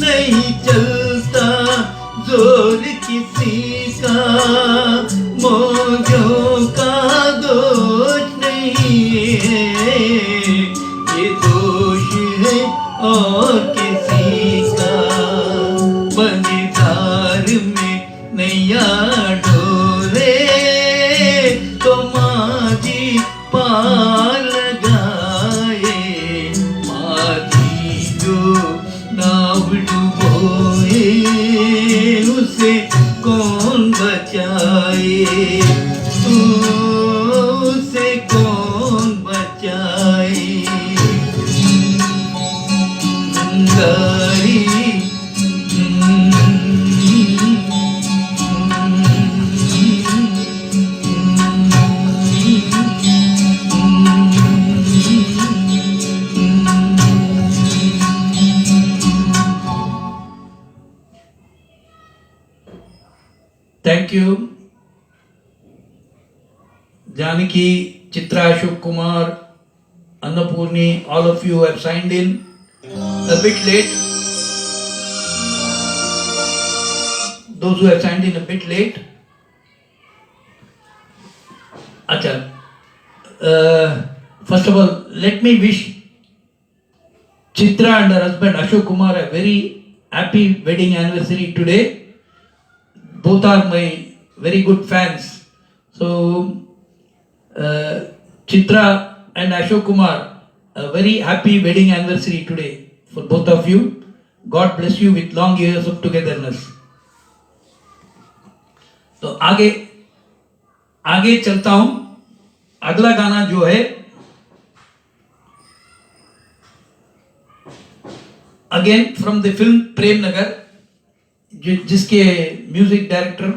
नहीं चलता जोर किसी का, मौजों का दोष नहीं है ये दोष है और किसी का, बंदीदार में नैया डोले तो माझी पार लगाए, माझी जो नाव डुबोए उसे कौन बचाए, उसे कौन बचाए। गारी Thank you. Janaki, Chitra, Ashok Kumar, Annapurni, all of you have signed in a bit late. Those who have signed in a bit late. Acha. First of all, let me wish Chitra and her husband Ashok Kumar a very happy wedding anniversary today. Both are my very good fans. So, Chitra and Ashok Kumar, a very happy wedding anniversary today for both of you. God bless you with long years of togetherness. तो आगे चलता हूं। अगला गाना जो है again from the film Prem Nagar, जिसके music director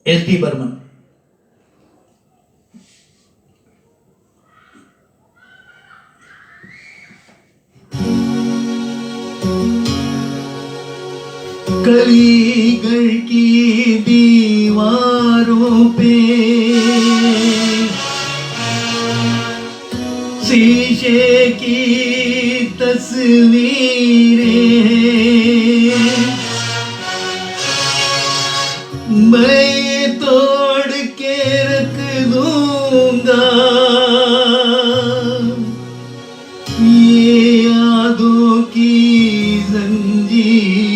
SD. Burman. कलीगढ़ की दीवारों पे शीशे की तस्वीरें हैं, मैं तोड़ के रख दूंगा ये यादों की जंजीरें।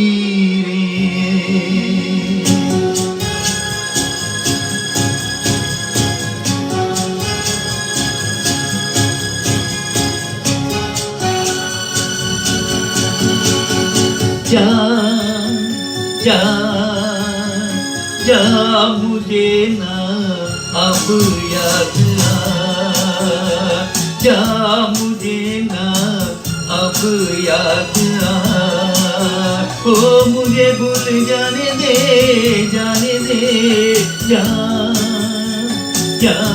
जा जा जा मुझे ना अब याद आ, जा मुझे ना अब याद आ, ओ मुझे भूल जाने दे जा जा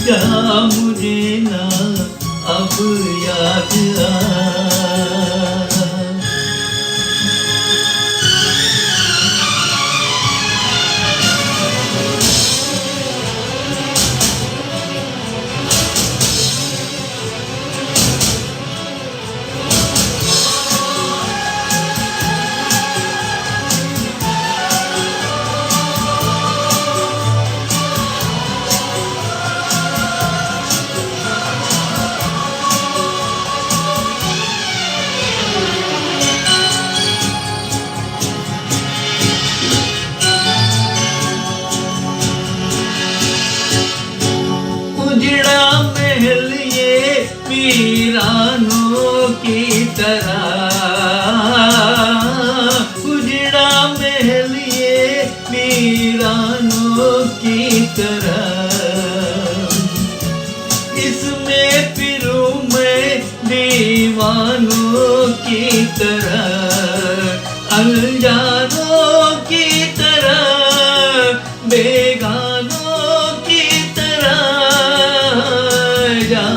जा मुझे ना अब याद आ। महल ये वीरानों की तरह, उजड़ा महल तरह, इसमें फिरूं मैं दीवानों की तरह, अनजानों की तरह, बेगानों की तरह। जा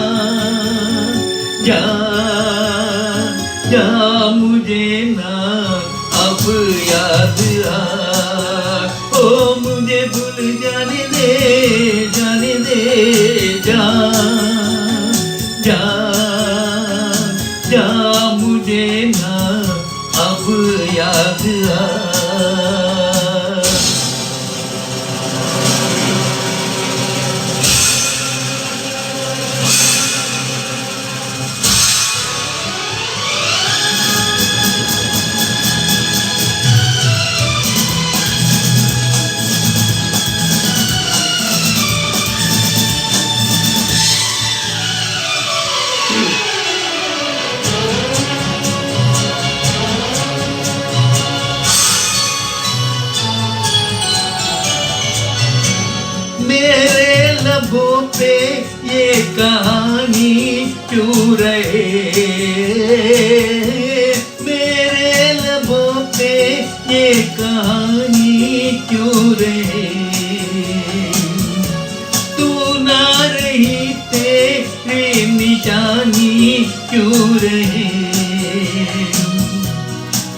जा जा मुझे ना अब याद आ, ओ मुझे भूल जाने दे, जाने दे। जा जा जा मुझे ना अब याद आ। मेरे लबों पे ये कहानी क्यों रहे, मेरे लबों पे ये कहानी क्यों रहे। तू ना रही तेरी निशानी क्यों रहे,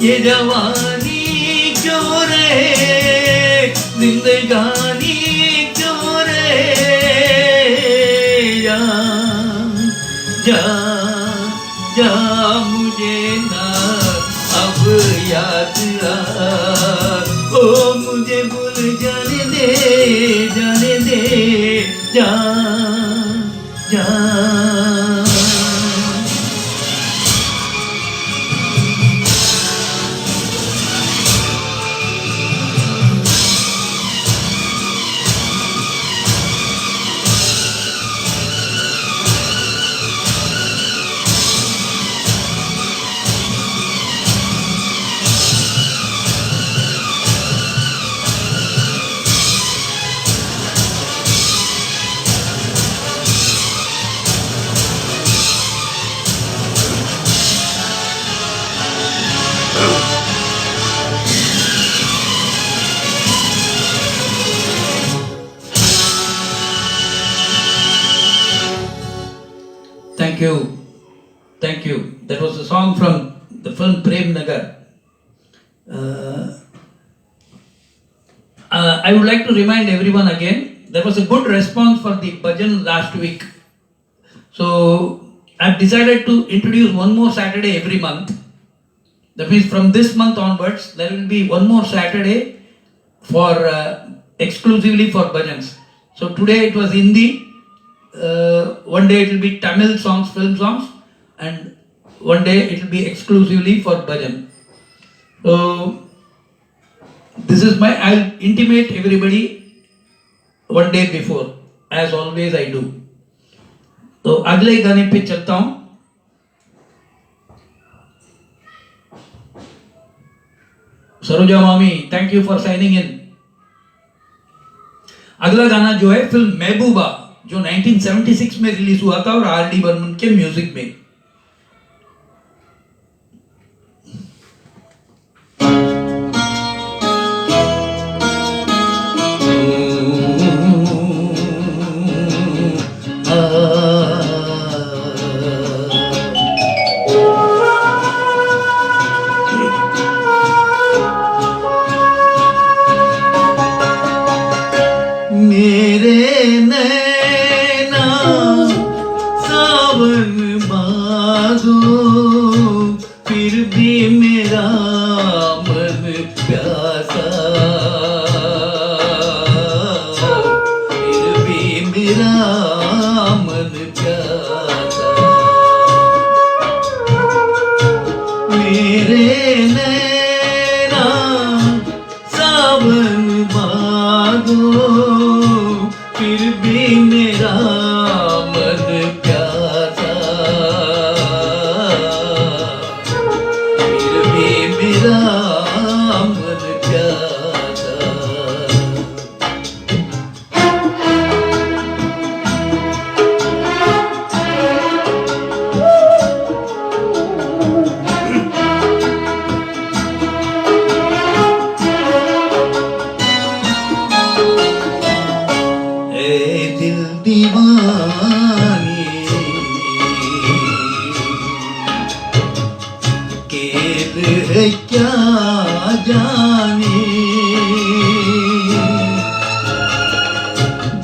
ये जवानी क्यों रहे, जिंदगानी जा जा मुझे ना अब याद आ, ओ मुझे भूल जाने दे, जाने दे। जा जा Thank you. Thank you. That was a song from the film Prem Nagar. I would like to remind everyone again, there was a good response for the bhajan last week. So I've decided to introduce one more Saturday every month. That means from this month onwards, there will be one more Saturday for exclusively for bhajans. So today it was Hindi. One day it will be Tamil songs, film songs, and one day it will be exclusively for bhajan. So this is I'll intimate everybody one day before, as always I do. तो अगले गाने पे चलता हूं. सरोजा मामी, thank you for signing इन. अगला गाना जो है फिल्म महबूबा, जो 1976 में रिलीज हुआ था और आर डी बर्मन के म्यूजिक में. मेरे नैना सावन मा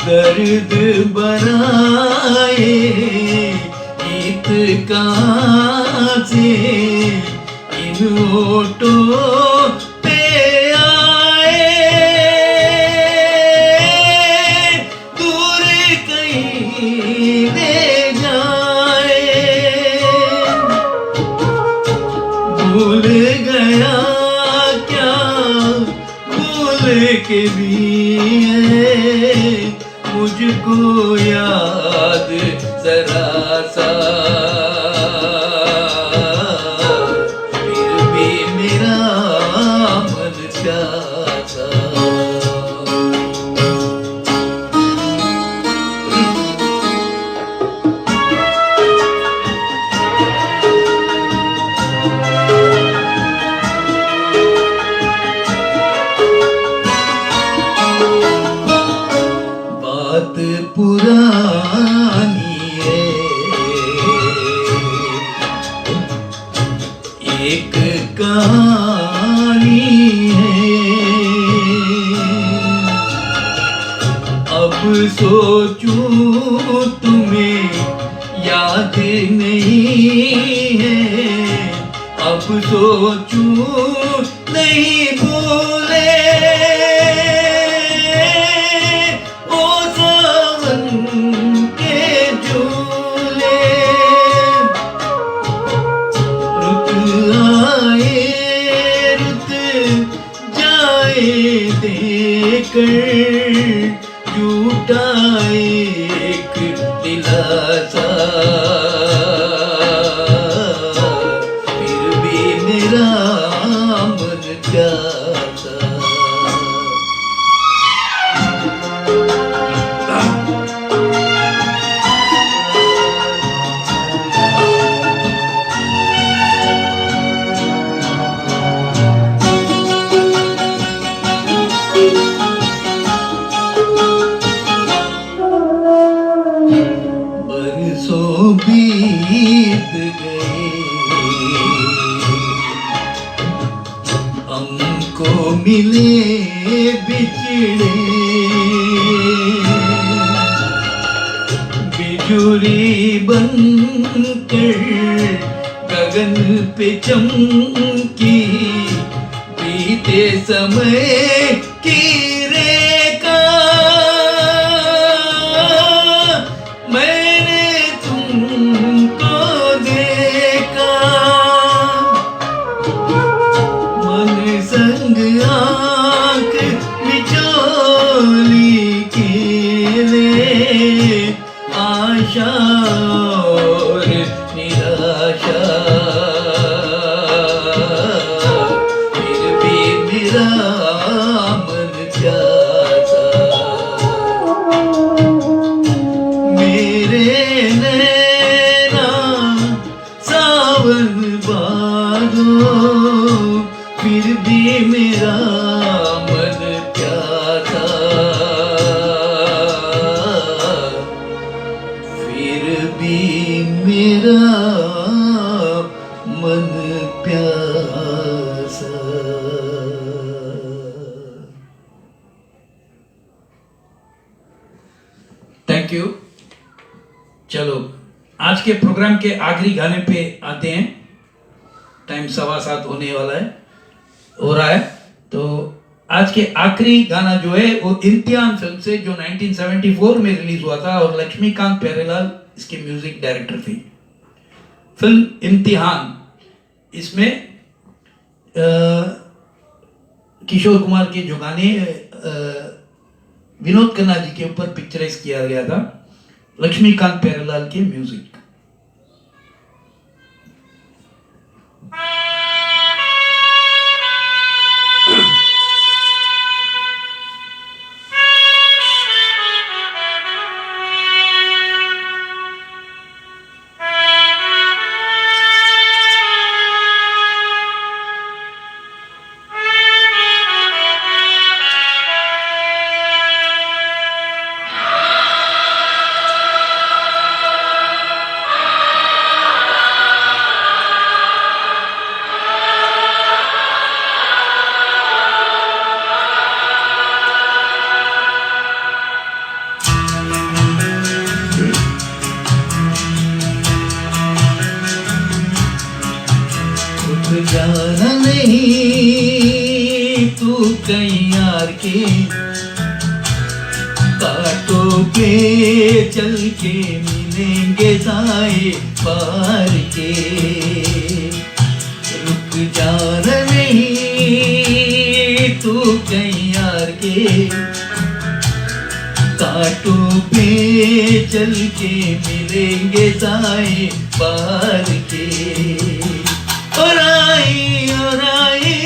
दर्द बनाए गीत कहाँ से इन होठों पे आए, दूर कहीं ले जाए। भूल गया क्या भूल के भी है मुझको याद जरा सा, फिर भी मेरा मन प्यासा। बात पुरानी है, एक कहानी है। अब सोचूं तुम्हें याद नहीं है, अब सोचूं नहीं भूले। ओ सावन के झूले रुत आए रुत जाए देकर झूठा एक दिलासा, फिर भी मेरा मन प्यासा। बरसों बीत गए हमको मिले बिछड़े, बिजुली बनकर गगन पे चमकी बीते समय की रेखा। मैंने तुमको देखा मन संग आंख मिचोली खेले, आशा और निराशा, फिर भी मेरा मन प्यासा। मेरे नैना सावन बादो, फिर भी मेरा मन प्यासा, फिर भी मेरा मन प्यासा। Thank you. चलो आज के प्रोग्राम के आखिरी गाने पे आते हैं। टाइम 7:15 होने वाला है, हो रहा है। तो आज के आखिरी गाना जो है वो इम्तिहान फिल्म से, जो 1974 में रिलीज हुआ था और लक्ष्मीकांत प्यारेलाल इसके म्यूजिक डायरेक्टर थे। फिल्म इम्तिहान, इसमें किशोर कुमार के जो गाने विनोद खन्ना जी के ऊपर पिक्चराइज किया गया था, लक्ष्मीकांत प्यारेलाल के म्यूजिक। कहीं यार के कांटों पे चल के मिलेंगे साए पार के रुक जाना नहीं तू कहीं यार के कांटों पे चल के मिलेंगे साए पार के और आई और आई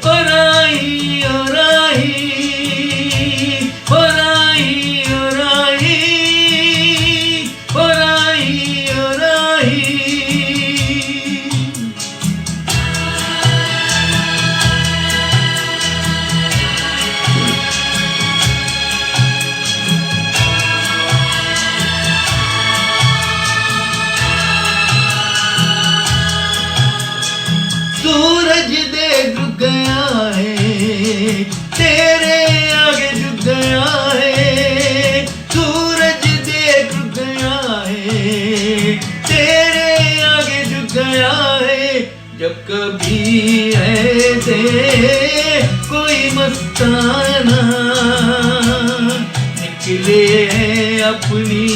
और आई और आई और आई और आई और आई और आई सूरज देख गया है तेरे आगे झुक गया है सूरज देख गया है तेरे आगे झुक गया है जब कभी ऐसे कोई मस्ताना निकले हैं अपनी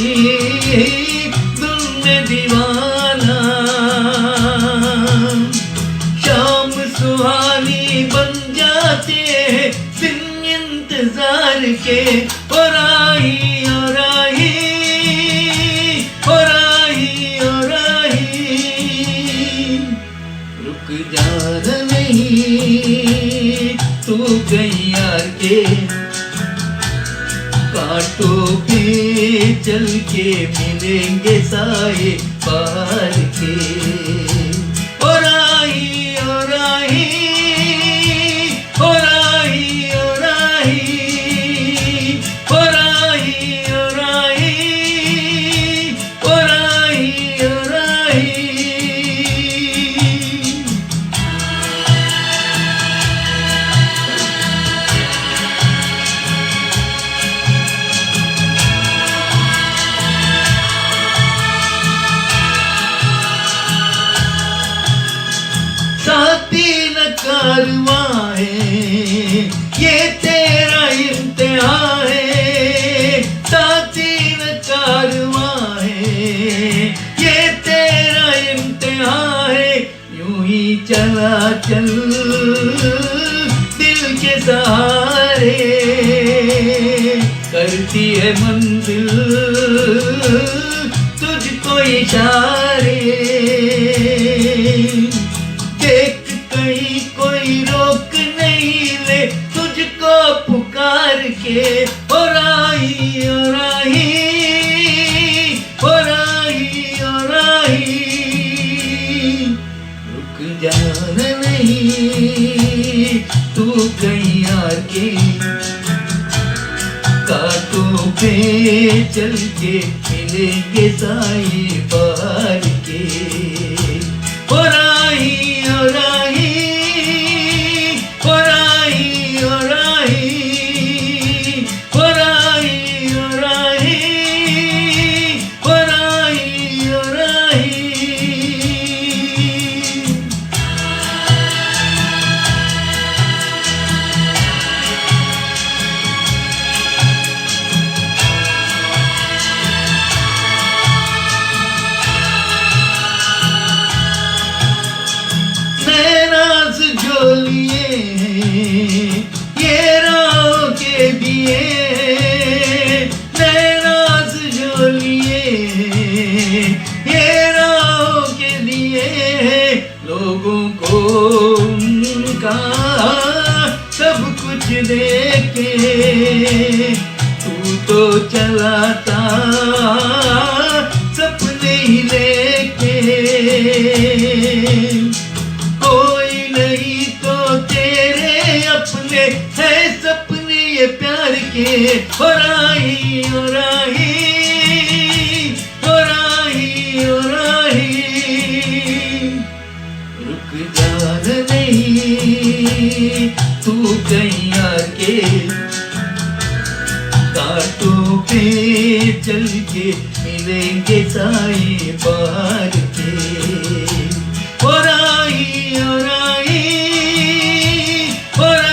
धुन में दीवाना शाम सुहानी बन जाते हैं दिन इंतजार के और आई और आई और आई और आई रुक जाना नहीं तू कहीं यार के कांटों पे चल के मिलेंगे साए पार के और आई और आई और आई और आई और आई और आई और आई और आई साथी न कारवां है ये तेरा इम्तिहान है साथी न कारवां है ये तेरा इम्तिहान है यूं ही चला चल दिल के सहारे करती है मंजिल तुझको इशारे देख कहीं कोई रोक नहीं ले तुझको पुकार के और आई और आई और आई और आई रुक जाना नहीं तू कहीं यार के कांटों पे चल के मिलेंगे साए पार के और आई और आई और आई और आई और आई और आई और आई और आई नाज जो लिए ये राहों के दिए नाज जो लिए ये राहों के दिए लोगों को उनका सब कुछ देके तू तो चलाता सपने ही लेके कोई नहीं तो तेरे अपने है सपने ये प्यार के और आई और आई और आई और आई रुक जाना नहीं तू कहीं आके कांटों पे चल के मिलेंगे साए पार के और आई और आई और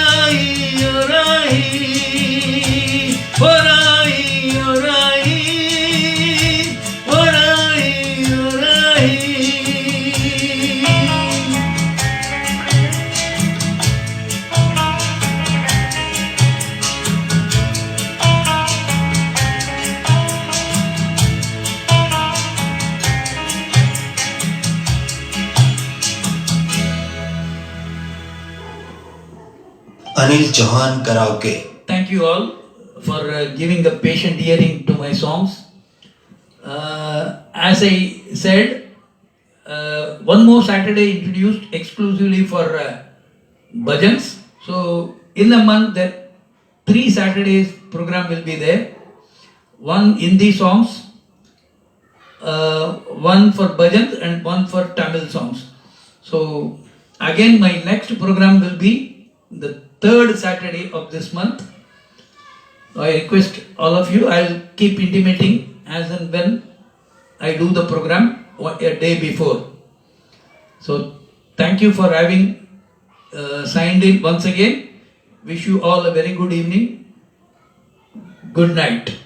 Anil Chauhan karaoke. Thank you all for giving a patient hearing to my songs. As I said, one more Saturday introduced exclusively for bhajans. So in a month, there 3 Saturdays program will be there. One Hindi songs, one for bhajans and one for Tamil songs. So again, my next program will be the 3rd Saturday of this month. I request all of you, I'll keep intimating as and when I do the program a day before. So thank you for having signed in once again. Wish you all a very good evening. Good night.